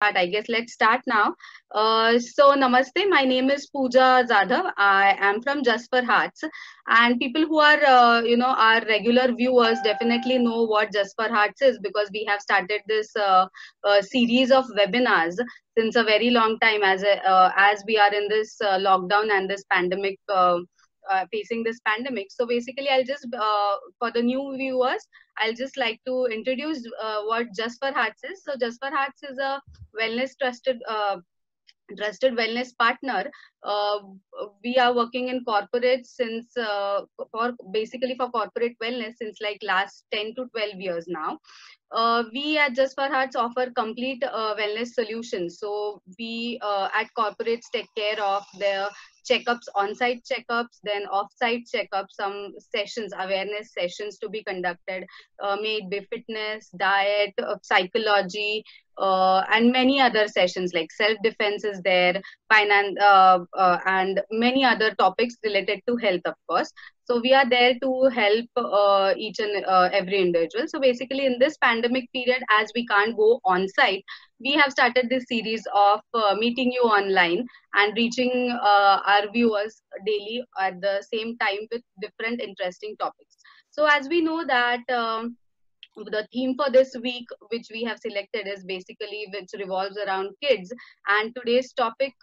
I guess let's start now. So Namaste, my name is Pooja Jadhav. I am from Just for Hearts, and people who are our regular viewers definitely know what Just for Hearts is, because we have started this series of webinars since a very long time, as we are in this lockdown and this pandemic. Facing this pandemic. So basically, I'll just for the new viewers, I'll just like to introduce what Just for Hearts is. So Just for Hearts is a wellness trusted wellness partner. uh, we are working in corporate since for basically for corporate wellness since like last 10 to 12 years now. We at Just for Hearts offer complete wellness solutions. So we at corporates take care of their checkups, on-site checkups, then off-site checkups, some sessions, awareness sessions to be conducted, may it be fitness, diet, psychology, and many other sessions like self-defense is there, finance, and many other topics related to health, of course. So we are there to help each and every individual. So basically, in this pandemic period, as we can't go on site, we have started this series of meeting you online and reaching our viewers daily at the same time with different interesting topics. So as we know that. The theme for this week which we have selected is basically which revolves around kids, and today's topic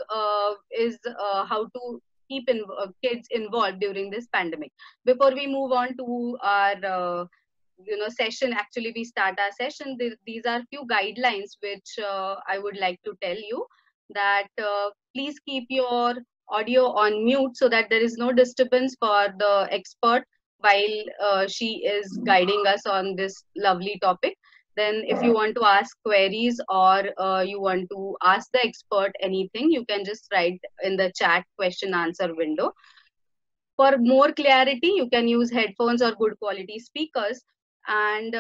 is how to keep kids involved during this pandemic. Before we move on to our session, actually we start our session, these are few guidelines which I would like to tell you, that please keep your audio on mute so that there is no disturbance for the expert while she is guiding us on this lovely topic. Then if you want to ask queries or you want to ask the expert anything, you can just write in the chat question answer window. For more clarity, you can use headphones or good quality speakers. And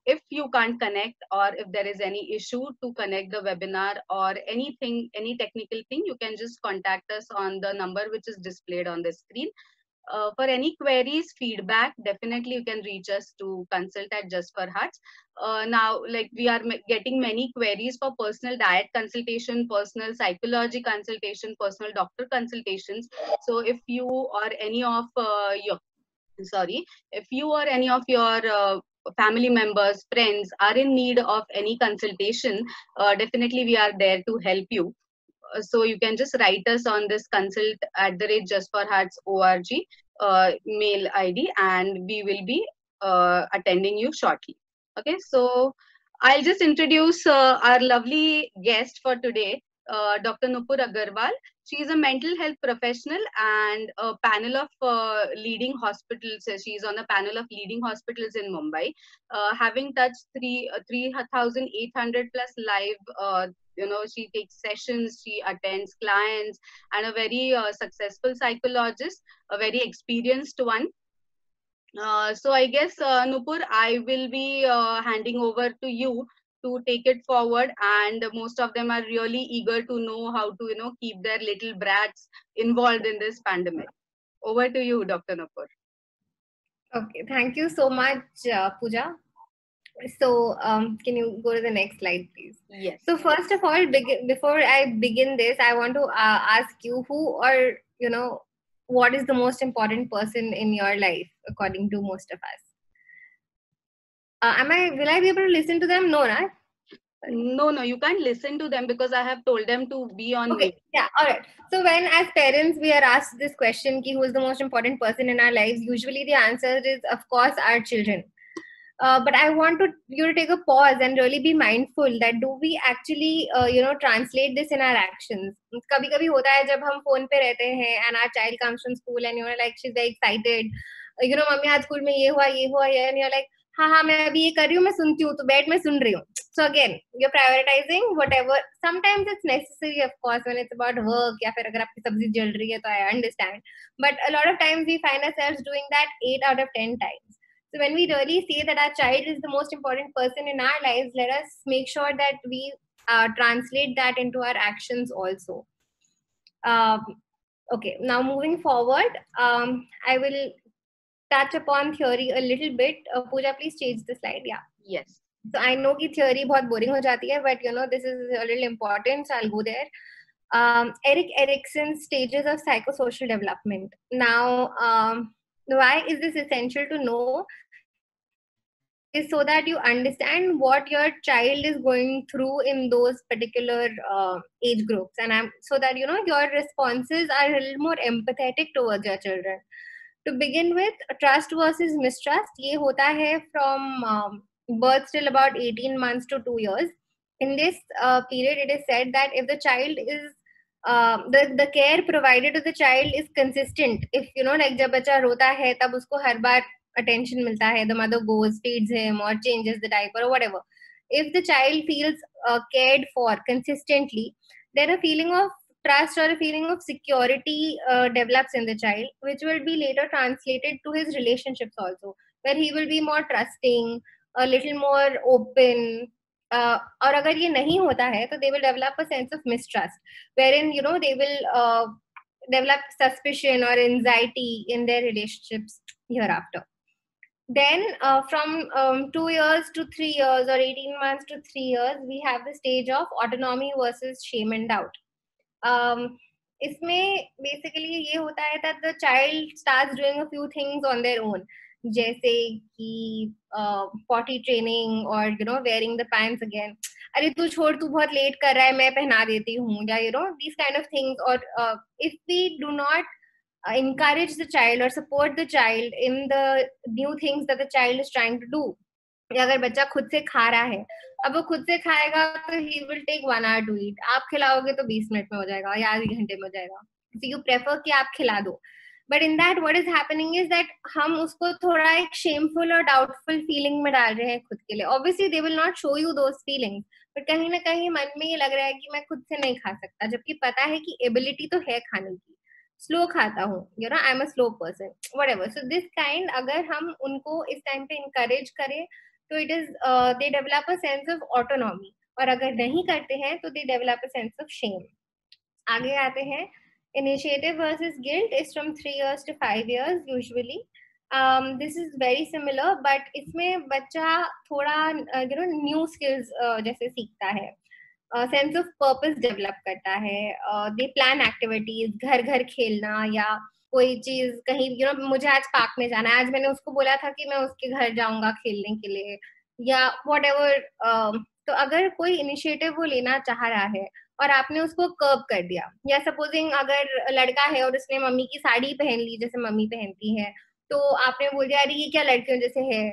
if you can't connect, or if there is any issue to connect the webinar or anything, any technical thing, you can just contact us on the number which is displayed on the screen. For any queries, feedback, definitely you can reach us to consult at Just for Hearts. Now, like we are getting many queries for personal diet consultation, personal psychology consultation, personal doctor consultations. So if you or any of if you or any of your family members, friends are in need of any consultation, definitely we are there to help you. So you can just write us on this consult@justforhearts.org mail ID, and we will be attending you shortly. Okay, so I'll just introduce our lovely guest for today, Dr. Nupur Agarwal. She is a mental health professional and a panel of leading hospitals. She is on a panel of leading hospitals in Mumbai, having touched 3,800 plus live she takes sessions, she attends clients, and a very successful psychologist, a very experienced one. So I guess Nupur, I will be handing over to you to take it forward, and most of them are really eager to know how to keep their little brats involved in this pandemic. Over to you, Dr. Nupur. Okay, thank you so much, Pooja. So, can you go to the next slide, please? Yes. So, first of all, before I begin this, I want to ask you who, or what is the most important person in your life, according to most of us? Will I be able to listen to them? No, right? No, you can't listen to them because I have told them to be on mute. Okay, yeah, all right. So when as parents we are asked this question, who is the most important person in our lives, usually the answer is, of course, our children. But I want you to take a pause and really be mindful that do we actually translate this in our actions. कभी कभी होता है जब हम phone पे रहते हैं and our child comes from school and you're like she's very excited, mummy आज स्कूल में ये हुआ and you're like हाँ मैं अभी ये कर रही हूँ, मैं सुनती हूँ, तो बैठ मैं सुन रही हूँ. So again, you're prioritizing whatever. Sometimes it's necessary, of course, when it's about work या फिर अगर आपकी सब्जी जल रही है तो I understand. But a lot of times we find ourselves doing that 8 out of 10 times. So when we really say that our child is the most important person in our lives, let us make sure that we translate that into our actions also. Okay, now moving forward, I will touch upon theory a little bit. Pooja, please change the slide. Yeah. Yes. So I know कि theory बहुत boring हो जाती है, but this is a little important, so I'll go there. Eric Erickson's stages of psychosocial development. Now, why is this essential to know? Is so that you understand what your child is going through in those particular age groups, and so that your responses are a little more empathetic towards your children. To begin with, trust versus mistrust, ये होता है from birth till about 18 months to 2 years. In this period, it is said that if the child is the care provided to the child is consistent. If like जब बच्चा रोता है तब उसको हर बार attention मिलता है, the mother goes, feeds him or changes the diaper or whatever. If the child feels cared for consistently, then a feeling of trust or a feeling of security develops in the child, which will be later translated to his relationships also, where he will be more trusting, a little more open. और अगर ये नहीं होता है तो they will develop a sense of mistrust, wherein they will develop suspicion or anxiety in their relationships hereafter. Then from 2 years to 3 years or 18 months to 3 years, we have the stage of autonomy versus shame and doubt. इसमें basically ये होता है that the child starts doing a few things on their own, जैसे कि potty training or wearing the pants again. अरे तू छोड़, तू बहुत लेट कर रहा है, मैं पहना देती हूँ, या these kind of things. Or if we do not encourage the child or support the child in the new things that the child is trying to do, अगर बच्चा खुद से खा रहा है, अब वो खुद से खाएगा तो he will take 1 hour to eat. आप खिलाओगे तो 20 मिनट में हो जाएगा या आधे घंटे में हो जाएगा. So you prefer कि आप खिला दो. But in that, what is happening is that हम उसको थोड़ा एक shameful और doubtful feeling में डाल रहे हैं खुद के लिए. Obviously, they will not show you those feelings, but कहीं ना कहीं मन में ये लग रहा है कि मैं खुद से नहीं खा सकता, जबकि पता है कि ability तो है खाने की. स्लो खाता हूँ, I am a slow person, whatever. So this kind अगर हम उनको इस टाइम पे encourage करें तो it is they develop a sense of autonomy, और अगर नहीं करते हैं तो they develop a sense of shame. आगे आते हैं. Initiative versus guilt is from 3 years to 5 years usually. This is very similar, but इसमें बच्चा थोड़ा न्यू स्किल्स जैसे सीखता है, सेंस ऑफ पर्पस डेवलप करता है. दे प्लान एक्टिविटीज, घर घर खेलना, या कोई चीज कहीं मुझे आज पार्क में जाना है, आज मैंने उसको बोला था कि मैं उसके घर जाऊंगा खेलने के लिए, या वॉट एवर. तो अगर कोई इनिशिएटिव वो लेना चाह रहा है और आपने उसको कर्व कर दिया, या सपोजिंग अगर लड़का है और उसने मम्मी की साड़ी पहन ली जैसे मम्मी पहनती है, तो आपने बोल दिया अरे ये क्या लड़कियों जैसे है,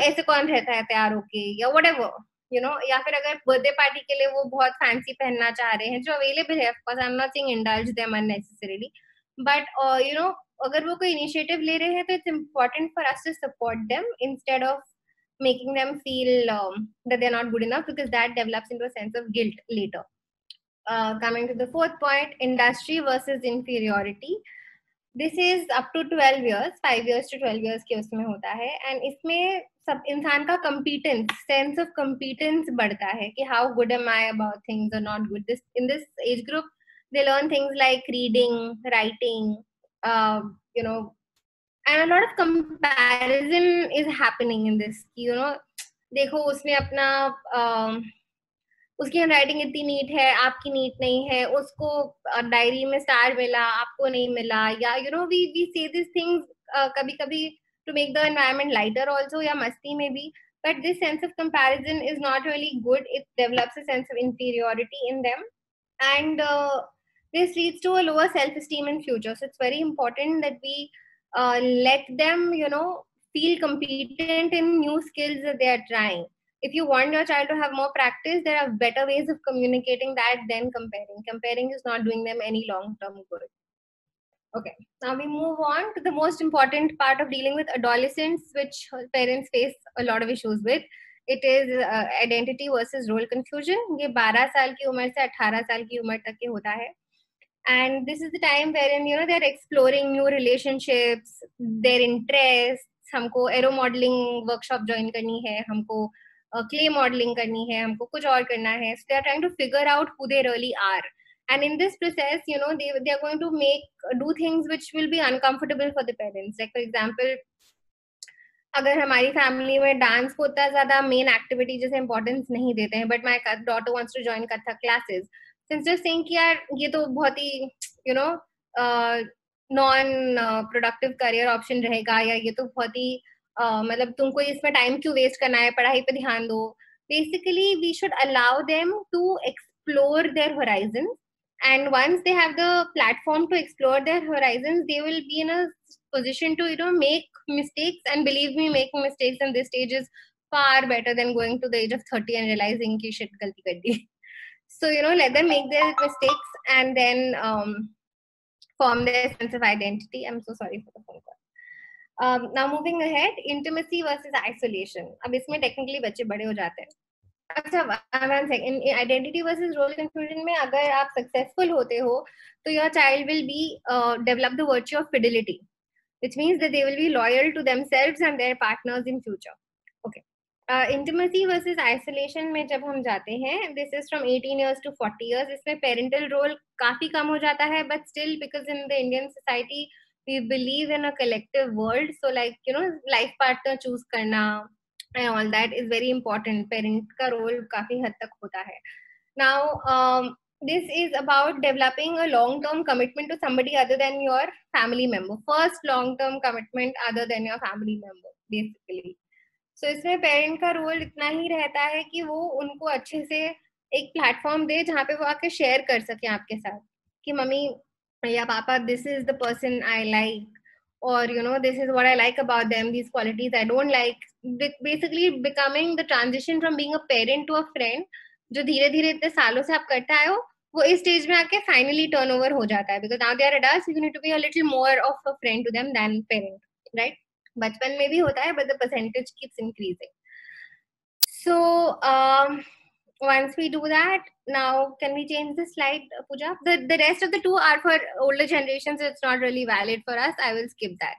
ऐसे कौन रहता है तैयार होके, या वट एवर. या फिर अगर बर्थडे पार्टी के लिए वो बहुत फैंसी पहनना चाह रहे हैं, जो अवेलेबल है, of course I am not saying indulge them unnecessarily, but अगर वो कोई इनिशिएटिव ले रहे हैं तो it's important for us to support them instead of making them feel that they're not good enough, because that develops into a sense of guilt later. Coming to the fourth point, industry versus inferiority. This is up to 12 years, 5 years to 12 years के उसमें होता है, and इसमें सब इंसान का competence, sense of competence बढ़ता है कि how good am I about things or not good. In this age group, they learn things like reading, writing, and a lot of comparison is happening in this. देखो उसने अपना उसकी handwriting इतनी NEET है, आपकी नीट नहीं है, उसको डायरी में स्टार मिला, आपको नहीं मिला, या वी से दिस थिंग्स कभी कभी to make the environment lighter also, या मस्ती में भी. But this sense of comparison is not really good. It develops a sense of inferiority in them, and this leads to a lower self-esteem in future. So it's very important that we let them feel competent in new skills that they are trying. If you want your child to have more practice, there are better ways of communicating that than comparing is not doing them any long-term good. Okay, now we move on to the most important part of dealing with adolescents, which parents face a lot of issues with. It is identity versus role confusion. ये 12 साल की उम्र से 18 साल की उम्र तक के होता है. And this is the time wherein they're exploring new relationships, their interests. हमको एरो मॉडलिंग वर्कशॉप ज्वाइन करनी है, हमको क्ले मॉडलिंग करनी है, हमको कुछ और करना है. So they are trying to figure out who they really are. And in this process, they are going to do things which will be uncomfortable for the parents. Like, for example, अगर हमारी family में dance को उतना ज्यादा main activity जैसे importance नहीं देते हैं, but my daughter wants to join Kathak classes, since just think यार ये तो बहुत ही you know non productive career option रहेगा, या ये तो बहुत ही मतलब तुमको इसमें टाइम क्यों वेस्ट करना है, पढ़ाई पे ध्यान दो. Basically we should allow them to explore their horizon, and once they have the platform to explore their horizons, they will be in a position to make mistakes. And believe me, making mistakes in this stage is far better than going to the age of 30 and realizing ki shit galti kar di. So let them make their mistakes and then form their sense of identity. I'm so sorry for the phone call. Now moving ahead, intimacy versus isolation. अब इसमें technically बच्चे बड़े हो जाते हैं. अच्छा, one second. Identity versus role confusion में अगर आप सक्सेसफुल होते हो तो your child will be develop the virtue of fidelity, which means that they will be loyal to themselves and their partners in future. Okay. Intimacy versus isolation में जब हम जाते हैं, this is from 18 years to 40 years. इसमें parental role काफी कम हो जाता है, but still because in the Indian society we believe in a collective world, so like life partner choose करना and all that is very important. Parent का role काफी हद तक होता है. Now this is about developing a long term commitment to somebody other than your family member. First long term commitment other than your family member basically. So इसमें parent का role इतना ही रहता है कि वो उनको अच्छे से एक प्लेटफॉर्म दे जहाँ पे वो आके शेयर कर सके आपके साथ कि मम्मी या पापा, this is the person I like, or this is what I like about them, these qualities I don't like. Basically becoming the transition from being a parent to a friend, जो धीरे धीरे इतने सालों से आप करते आए हो, वो इस स्टेज में आके फाइनली टर्न ओवर हो जाता है, because now they are adults, you need to be a little more of a friend to them than parent, right? बचपन में भी होता है, but the percentage keeps increasing. So once we do that, now can we change the slide, Pooja? The rest of the two are for older generations, so it's not really valid for us. I will skip that.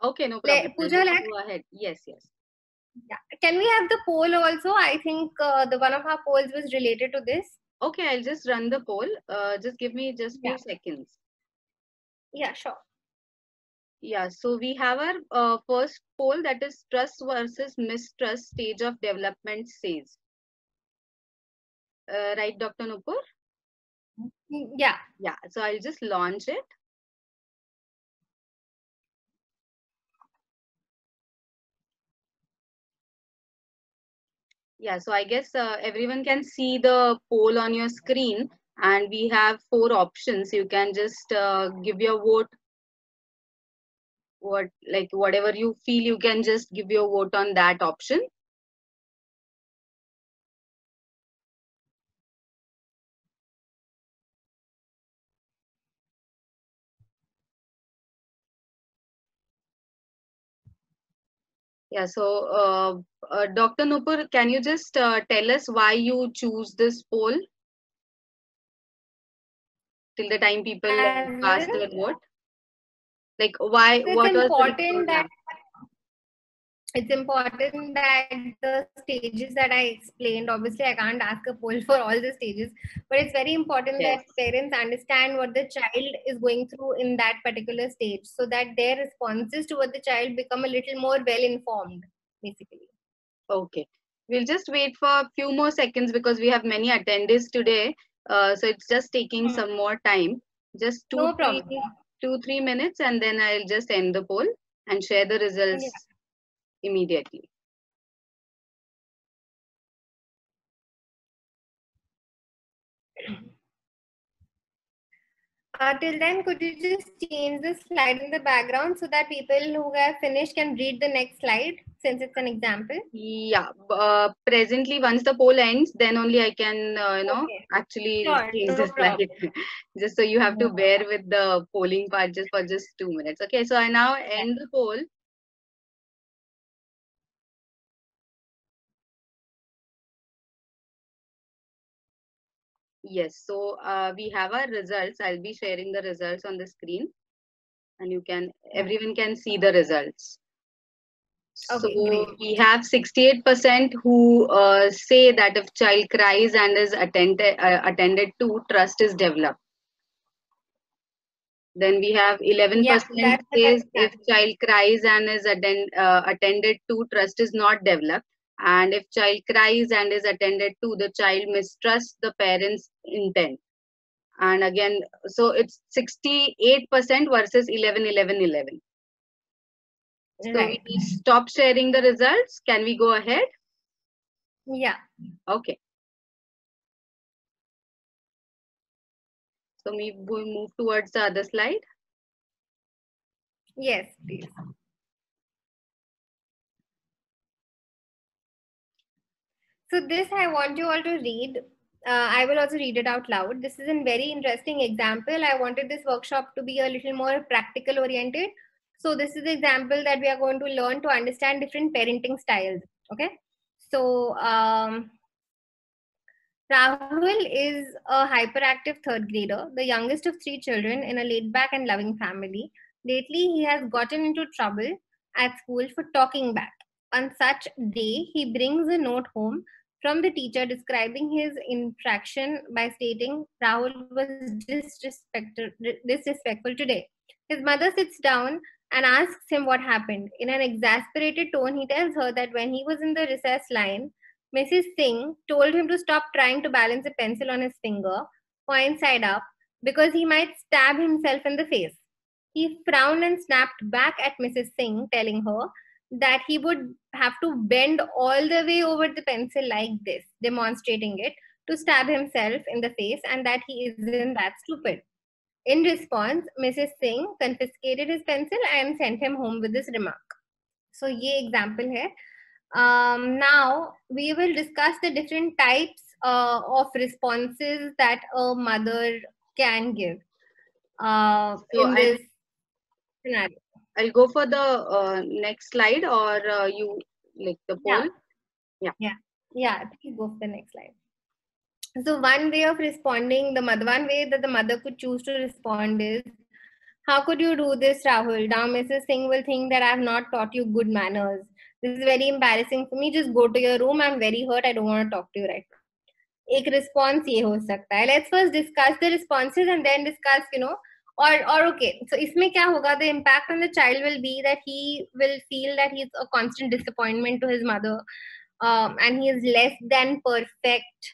Okay, no problem. Pooja, go ahead. Yes. Yeah. Can we have the poll also? I think the one of our polls was related to this. Okay, I'll just run the poll. Just give me just few seconds. Yeah, sure. Yeah, so we have our first poll, that is trust versus mistrust stage of development says. Right, Dr. Nupur? Yeah. Yeah, so I'll just launch it. Yeah, so I guess everyone can see the poll on your screen, and we have 4 options. You can just give your vote. Whatever you feel, you can just give your vote on that option. Yeah, so Dr. Nupur, can you just tell us why you choose this poll till the time people cast their vote? Like why? So what was important that it's important that the stages that I explained, obviously I can't ask a poll for all the stages, but it's very important that parents understand what the child is going through in that particular stage, so that their responses toward the child become a little more well informed, basically. Okay, we'll just wait for a few more seconds because we have many attendees today, so it's just taking some more time. Just 2-3 minutes, and then I'll just end the poll and share the results immediately. Till then, could you just change the slide in the background so that people who have finished can read the next slide, since it's an example? Yeah, presently once the poll ends, then only I can actually change the slide. Just so you have to bear with the polling part just for 2 minutes. Okay, so I now end the poll. Yes, so we have our results. I'll be sharing the results on the screen, and everyone can see the results. Okay, so great. We have 68% who say that if child cries and is attended to, trust is developed. Then we have 11% that's the says correct if answer. child cries and is attended to, trust is not developed. And if child cries and is attended to, the child mistrusts the parents' intent. And again, so it's 68% versus 11, 11, 11. So Right. we stop sharing the results. Can we go ahead? Yeah. Okay. So we move towards the other slide. Yes, please. So this I want you all to read. I will also read it out loud. This is a very interesting example. I wanted this workshop to be a little more practical oriented. So this is the example that we are going to learn to understand different parenting styles. Okay. So Rahul is a hyperactive third grader, the youngest of three children in a laid back and loving family. Lately, he has gotten into trouble at school for talking back. On such day, he brings a note home from the teacher describing his infraction by stating Rahul was disrespectful today. His mother sits down and asks him what happened. In an exasperated tone, he tells her that when he was in the recess line, Mrs. Singh told him to stop trying to balance a pencil on his finger, point side up, because he might stab himself in the face. He frowned and snapped back at Mrs. Singh, telling her that he would have to bend all the way over the pencil like this, demonstrating it, to stab himself in the face, and that he isn't that stupid. In response, Mrs. Singh confiscated his pencil and sent him home with this remark. So, ये example है. Now we will discuss the different types of responses that a mother can give So in this scenario. I'll go for the next slide, or you like the poll. Yeah, yeah. Please go for the next slide. So one way of responding, one way that the mother could choose to respond is, how could you do this, Rahul? Now Mrs. Singh will think that I have not taught you good manners. This is very embarrassing for me. Just go to your room. I'm very hurt. I don't want to talk to you right now. एक response ये हो सकता है. Let's first discuss the responses and then discuss or okay, so इसमें क्या होगा, the impact on the child will be that he will feel that he's a constant disappointment to his mother, and he is less than perfect,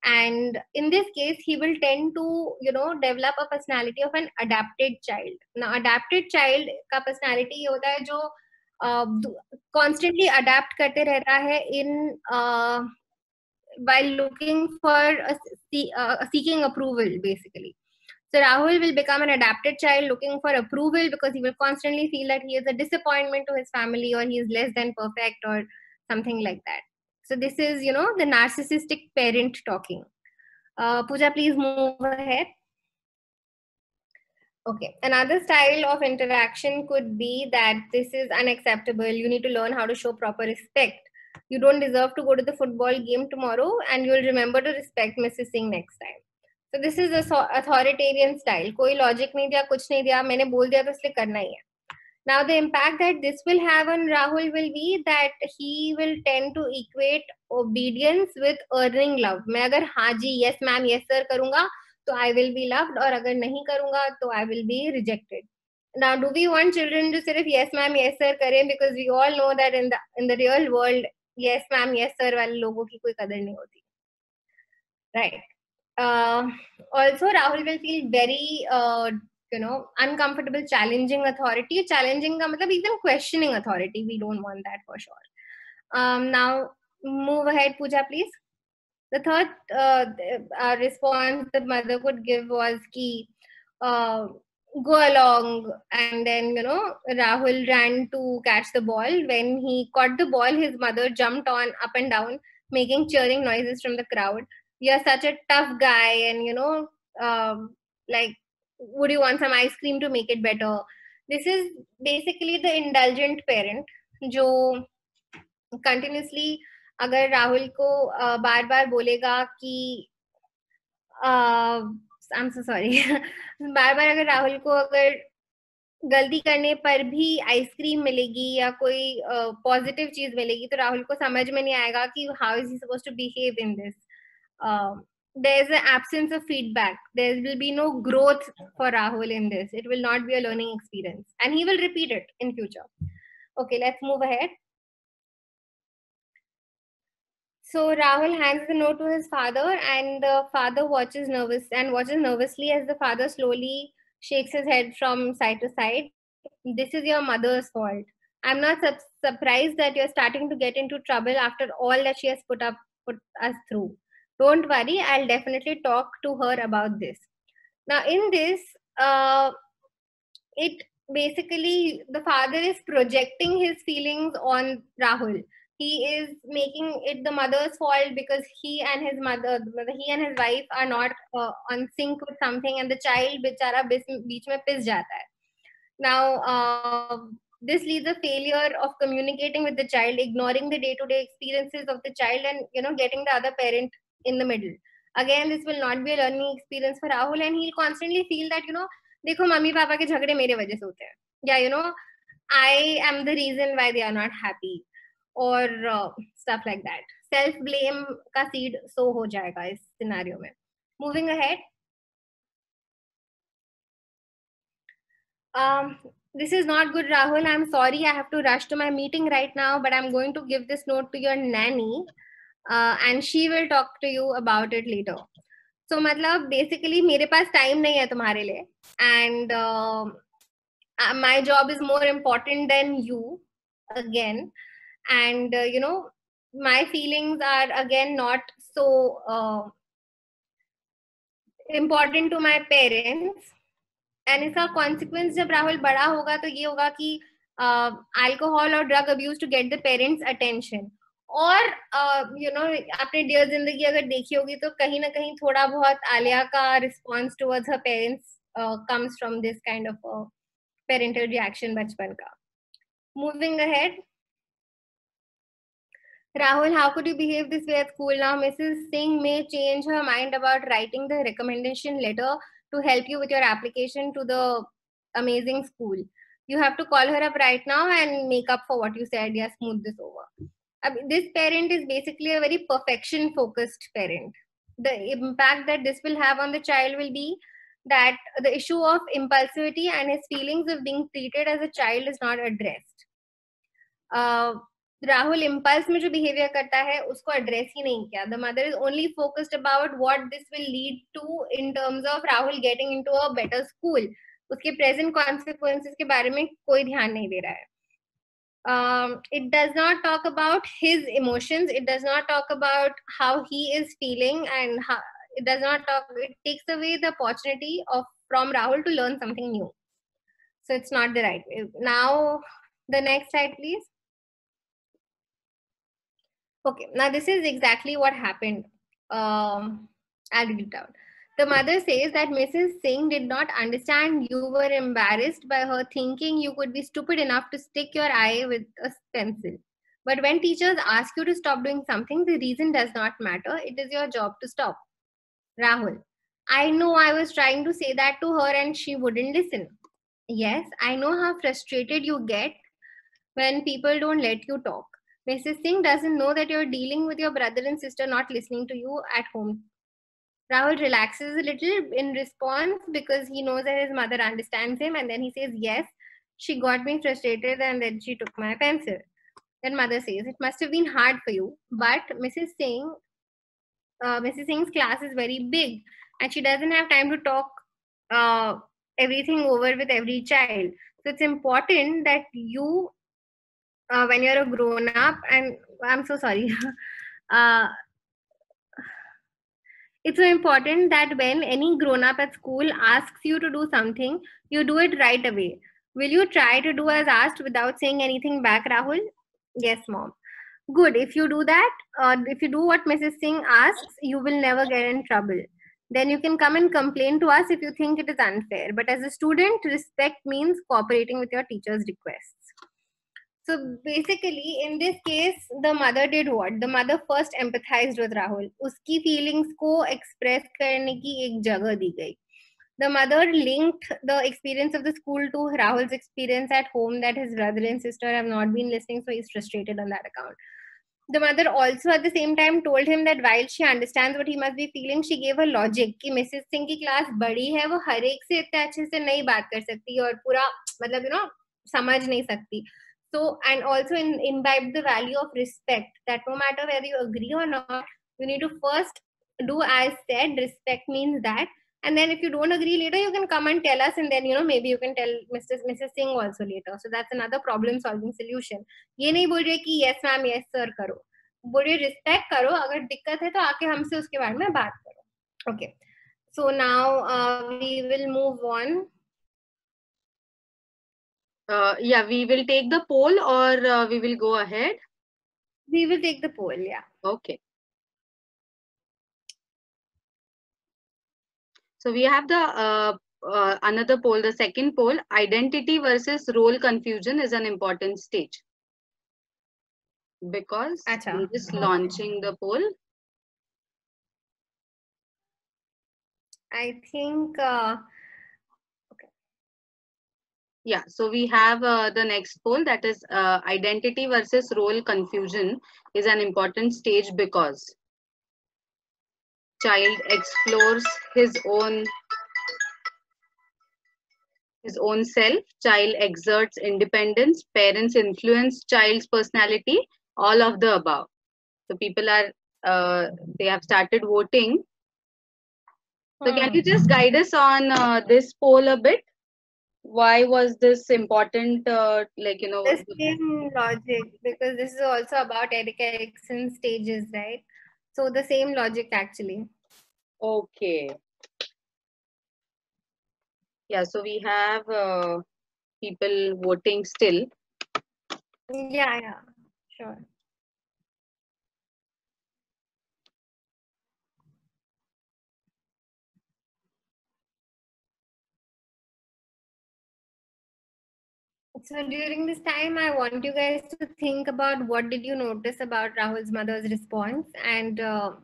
and in this case he will tend to develop a personality of an adapted child. Now adapted child का personality ये होता है जो constantly adapt करते रहता है in while looking for seeking approval, basically. So Rahul will become an adapted child looking for approval because he will constantly feel that he is a disappointment to his family, or he is less than perfect, or something like that. So this is, the narcissistic parent talking. Pooja, please move ahead. Okay. Another style of interaction could be that this is unacceptable. You need to learn how to show proper respect. You don't deserve to go to the football game tomorrow, and you'll remember to respect Mrs. Singh next time. So this is a authoritarian style. कोई logic नहीं दिया, कुछ नहीं दिया, मैंने बोल दिया तो इसलिए करना ही है. Now the impact that this will have on Rahul will be that he will tend to equate obedience with earning love. मैं अगर हाँ जी, yes ma'am, yes sir करूँगा तो I will be loved, और अगर नहीं करूँगा तो I will be rejected. Now, do we want children to सिर्फ yes ma'am, yes sir करें? Because we all know that in the real world, yes ma'am, yes sir वाले लोगों की कोई कदर नहीं होती. Right. Also, Rahul will feel very uncomfortable challenging authority. Challenging का मतलब even questioning authority. We don't want that for sure. Now move ahead, Pooja, please. The third response the mother could give was ki go along, and then Rahul ran to catch the ball. When he caught the ball, his mother jumped on up and down, making cheering noises from the crowd. You're such a tough guy, and like, would you want some ice cream to make it better? This is basically the indulgent parent जो continuously अगर राहुल को बार बार बोलेगा कि I am so sorry बार बार अगर राहुल को अगर गलती करने पर भी आइसक्रीम मिलेगी या कोई पॉजिटिव चीज मिलेगी तो राहुल को समझ में नहीं आएगा कि how is he supposed to behave in this there's an absence of feedback. There will be no growth for Rahul in this. It will not be a learning experience, and he will repeat it in future. Okay, let's move ahead. So Rahul hands the note to his father, and the father watches nervously as the father slowly shakes his head from side to side. This is your mother's fault. I'm not surprised that you're starting to get into trouble after all that she has put us through. Don't worry, I'll definitely talk to her about this. Now, in this, it basically the father is projecting his feelings on Rahul. He is making it the mother's fault because he and his wife are not on sync with something, and the child बेचारा बीच में पिस जाता है. Now, this leads a failure of communicating with the child, ignoring the day-to-day experiences of the child, and getting the other parent in the middle. Again, this will not be a learning experience for Rahul, and he'll constantly feel that देखो mummy papa के झगड़े मेरे वजह से होते हैं, या I am the reason why they are not happy, or stuff like that. Self blame का seed sow हो जाएगा इस scenario में. Moving ahead. This is not good, Rahul. I'm sorry, I have to rush to my meeting right now, but I'm going to give this note to your nanny, and she will talk to you about it later. So, मतलब basically मेरे पास time नहीं है तुम्हारे लिए, and my job is more important than you again, and my feelings are again not so important to my parents. And इसका consequence जब राहुल बड़ा होगा तो ये होगा कि अल्कोहल और drug abuse to get the parents attention. और आपने डियर जिंदगी अगर देखी होगी तो कहीं ना कहीं थोड़ा बहुत आलिया का response towards her parents comes from this kind of parental reaction बचपन का. Moving ahead. Rahul, how could you behave this way at school now? Mrs. Singh may change her mind about writing the recommendation letter to help you with your application to the amazing school. You have to call her up right now and make up for what you said. Yeah, smooth this over. This parent is basically a very perfection focused parent. The impact that this will have on the child will be that the issue of impulsivity and his feelings of being treated as a child is not addressed. Rahul impulse में जो behaviour करता है उसको address ही नहीं किया. The mother is only focused about what this will lead to in terms of Rahul getting into a better school. उसके present consequences के बारे में कोई ध्यान नहीं दे रहा है. It does not talk about his emotions. It does not talk about how he is feeling, and it does not talk. It takes away the opportunity from Rahul to learn something new. So it's not the right way. Now, the next slide, please. Okay, now this is exactly what happened. I'll read it out. The mother says that Mrs. Singh did not understand you were embarrassed by her thinking you could be stupid enough to stick your eye with a pencil. But when teachers ask you to stop doing something, the reason does not matter. It is your job to stop. Rahul, I know I was trying to say that to her and she wouldn't listen. Yes, I know how frustrated you get when people don't let you talk. Mrs. Singh doesn't know that you're dealing with your brother and sister not listening to you at home. Rahul relaxes a little in response because he knows that his mother understands him, and then he says, yes, she got me frustrated and then she took my pencil. Then mother says, it must have been hard for you, but Mrs. Singh's class is very big and she doesn't have time to talk everything over with every child. So it's important that you when you're a grown up, and I'm so sorry. It's so important that when any grown up at school asks you to do something, you do it right away. Will you try to do as asked without saying anything back, Rahul? Yes, mom. Good. If you do that, if you do what Mrs. Singh asks, you will never get in trouble. Then you can come and complain to us if you think it is unfair. But as a student, respect means cooperating with your teacher's requests. So basically, in this case, the mother did what? The mother first empathized with Rahul. Uski feelings ko express karne ki ek jagah di gayi. The mother linked the experience of the school to Rahul's experience at home, that his brother and sister have not been listening, so he's frustrated on that account. the mother also at the same time told him that while she understands what he must be feeling, she gave a logic कि Mrs. Singh की class बड़ी है, वो हर एक से इतने अच्छे से नहीं बात कर सकती और पूरा मतलब समझ नहीं सकती. So, and also imbibe the value of respect, that no matter whether you agree or not, you need to first do as said. Respect means that, and then if you don't agree later, you can come and tell us, and then maybe you can tell Mrs. Singh also later. So that's another problem solving solution. ये नहीं बोल रहे कि yes ma'am, yes sir करो, बोल रहे respect करो, अगर दिक्कत है तो आके हमसे उसके बारे में बात करो. Okay, so now we will move on. Yeah, we will take the poll, or we will go ahead. We will take the poll. Yeah. Okay. So we have the another poll, the second poll. Identity versus role confusion is an important stage. Because I'm just launching the poll. I think. Okay. Yeah, so we have the next poll, that is identity versus role confusion is an important stage because child explores his own self, child exerts independence, parents influence child's personality, all of the above. So people are they have started voting. So can you just guide us on this poll a bit? Why was this important? The same logic, because this is also about Erik Erikson stages, right? So the same logic actually. Okay. Yeah, so we have people voting still. Yeah, sure. So during this time, I want you guys to think about what did you notice about Rahul's mother's response, and do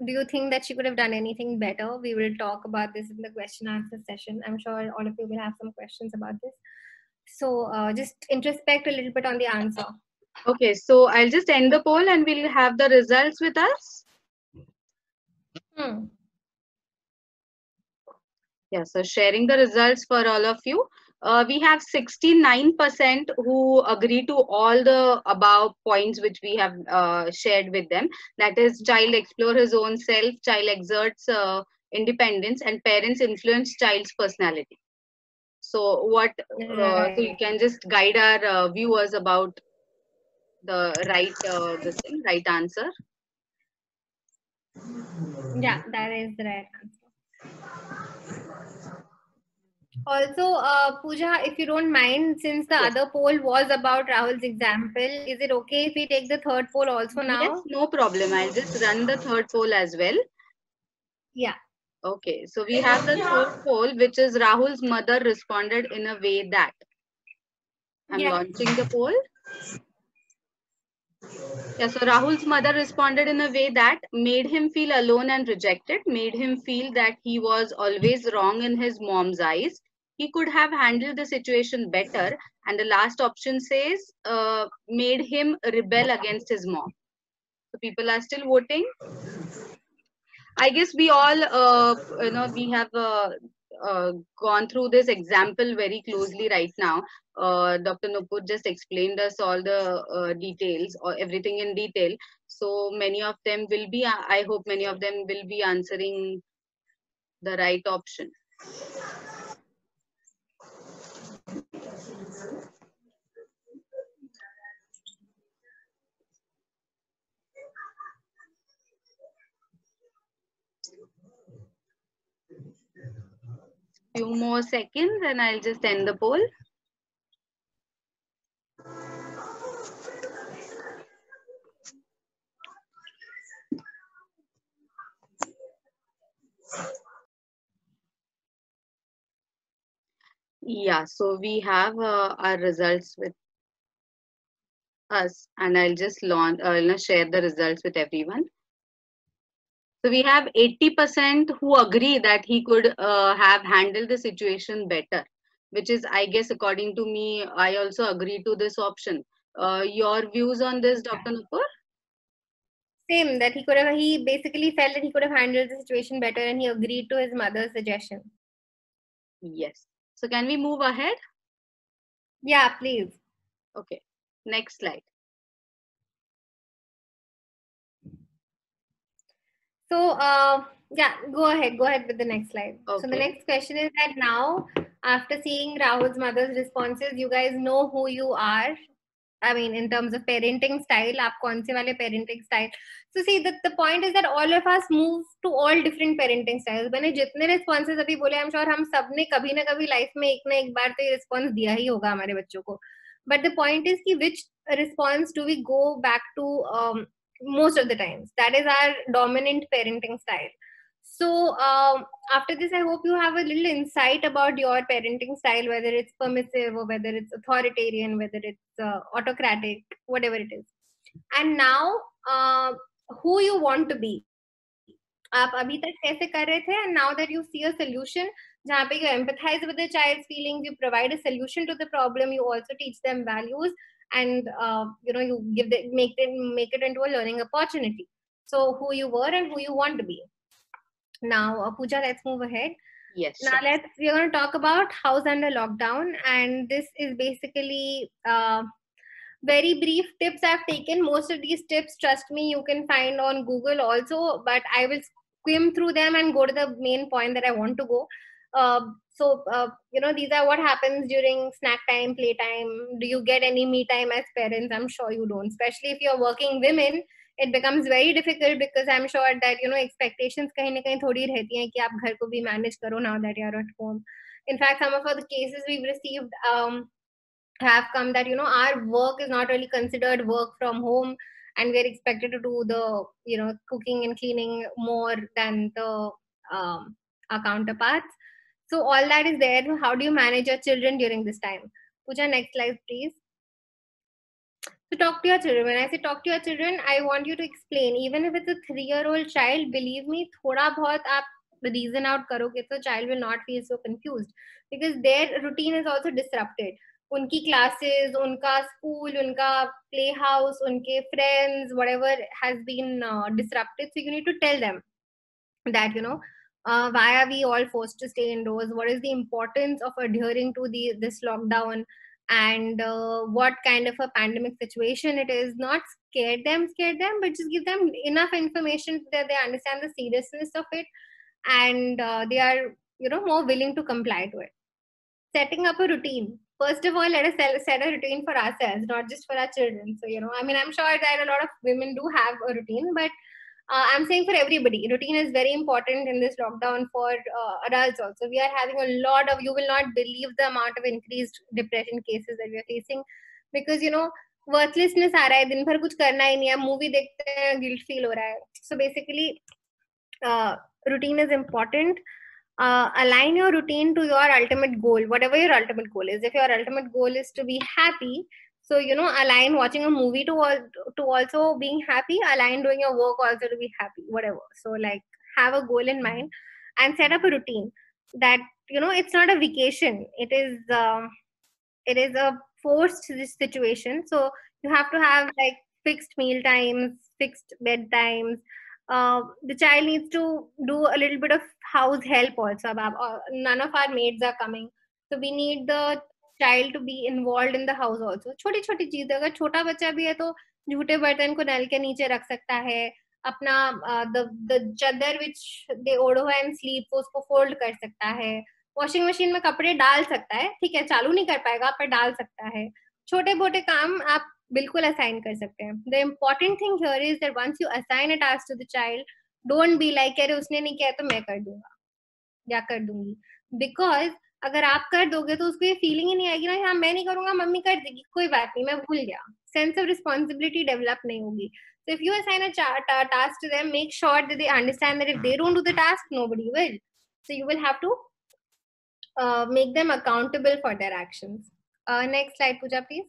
you think that she could have done anything better? We will talk about this in the question answer session. I'm sure all of you will have some questions about this. So just introspect a little bit on the answer. Okay, so I'll just end the poll and we'll have the results with us. Yeah, so sharing the results for all of you. We have 69% who agree to all the above points which we have shared with them. That is, child explore his own self, child exerts independence, and parents influence child's personality. So what, so you can just guide our viewers about the right answer. Yeah, that is the right answer. Also, Pooja, if you don't mind, since the other poll was about Rahul's example, is it okay if we take the third poll also now? Yes, no problem. I'll just run the third poll as well. Yeah. Okay, so we have the third poll, which is Rahul's mother responded in a way that. I'm launching the poll. Yeah, so Rahul's mother responded in a way that made him feel alone and rejected, made him feel that he was always wrong in his mom's eyes. He could have handled the situation better. And the last option says, made him rebel against his mom. So people are still voting. I guess we all, we have gone through this example very closely right now. Dr. Nupur just explained us all the details or everything in detail. So many of them will be, I hope many of them will be answering the right option. Few more seconds and I'll just end the poll. Yeah, so we have our results with us, and I'll just share the results with everyone. So we have 80% who agree that he could have handled the situation better, which is, I guess, according to me, I also agree to this option. Your views on this, Dr. Nupur? Same, that he basically felt that he could have handled the situation better and he agreed to his mother's suggestion. Yes. So can we move ahead? Yeah, please. Okay. Next slide. So, yeah, go ahead with the next slide. So the Okay. next question is that now, after seeing Rahul's mother's responses, you guys know who you are. I mean, in terms of parenting style, आप कौन से वाले parenting style. So see, the point is that all of us move to all different parenting styles. मैंने जितने responses अभी बोले, I'm sure हम सब ने कभी ना कभी life में एक ना एक बार तो ये response दिया ही होगा हमारे बच्चों को. But the point is कि which response do we go back to most of the times? That is our dominant parenting style. So after this, I hope you have a little insight about your parenting style, whether it's permissive or whether it's authoritarian, whether it's autocratic, whatever it is. And now, who you want to be. आप अभी तक कैसे कर रहे थे, and now that you see a solution जहाँ पे you empathize with the child's feelings, you provide a solution to the problem, you also teach them values, and you make it into a learning opportunity. So who you were and who you want to be. Now, Pooja, let's move ahead. Yes. Now we're going to talk about house under lockdown, and this is basically very brief tips I've taken. Most of these tips, trust me, you can find on Google also, but I will skim through them and go to the main point that I want to go. These are what happens during snack time, play time. Do you get any me time as parents? I'm sure you don't, especially if you're working women. It becomes very difficult because I'm sure that expectations कहीं ना कहीं थोड़ी रहती हैं कि आप घर को भी manage करो now that you're at home. In fact, some of the cases we've received have come that our work is not really considered work from home, and we're expected to do the cooking and cleaning more than the our counterparts. So all that is there. How do you manage your children during this time? Pooja, next slide please. So talk to your children. When I say talk to your children, I want you to explain. Even if it's a 3-year-old child, believe me, thoda bahut aap reason out karoge, so child will not feel so confused because their routine is also disrupted. उनकी classes, उनका school, उनका playhouse, उनके friends, whatever has been disrupted. So you need to tell them that why are we all forced to stay indoors? What is the importance of adhering to this lockdown? And what kind of a pandemic situation it is. Not scare them, but just give them enough information that they understand the seriousness of it, and they are more willing to comply to it. Setting up a routine. First of all, let us set a routine for ourselves, not just for our children. So I'm sure that a lot of women do have a routine, but I'm saying for everybody, routine is very important in this lockdown for adults also. We are having a lot of, you will not believe the amount of increased depression cases that we are facing because, worthlessness आ रहा है, दिन भर कुछ करना ही नहीं है, movie देखते हैं, guilt feel हो रहा है. So basically, routine is important. Align your routine to your ultimate goal, whatever your ultimate goal is. If your ultimate goal is to be happy, so align watching a movie to also being happy, align doing your work also to be happy, whatever. So like have a goal in mind and set up a routine that it's not a vacation, it is a forced situation. So you have to have like fixed meal times, fixed bed times. The child needs to do a little bit of house help also. None of our maids are coming, so we need the child to be involved in the house also. छोटी छोटी चीज, अगर छोटा बच्चा भी है तो झूठे बर्तन को नल के नीचे रख सकता है, अपना the चादर which they ओढ़ो and sleep वो उसको fold कर सकता है, वॉशिंग मशीन में कपड़े डाल सकता है, ठीक है चालू नहीं कर पाएगा पर डाल सकता है. छोटे मोटे काम आप बिल्कुल असाइन कर सकते हैं. The important thing here is that once you assign a task to the child, don't be like अरे उसने नहीं किया तो मैं कर दूंगा या कर दूंगी, because अगर आप कर दोगे तो उसको ये फीलिंग ही नहीं आएगी ना, हाँ मैं नहीं करूंगा मम्मी कर देगी, कोई बात नहीं मैं भूल गया. सेंस ऑफ रिस्पॉन्सिबिलिटी डेवलप नहीं होगी. So if you assign a task to them, make sure that they understand that if they don't do the task, nobody will. So you will have to make them accountable for their actions. Next slide, Pooja, please.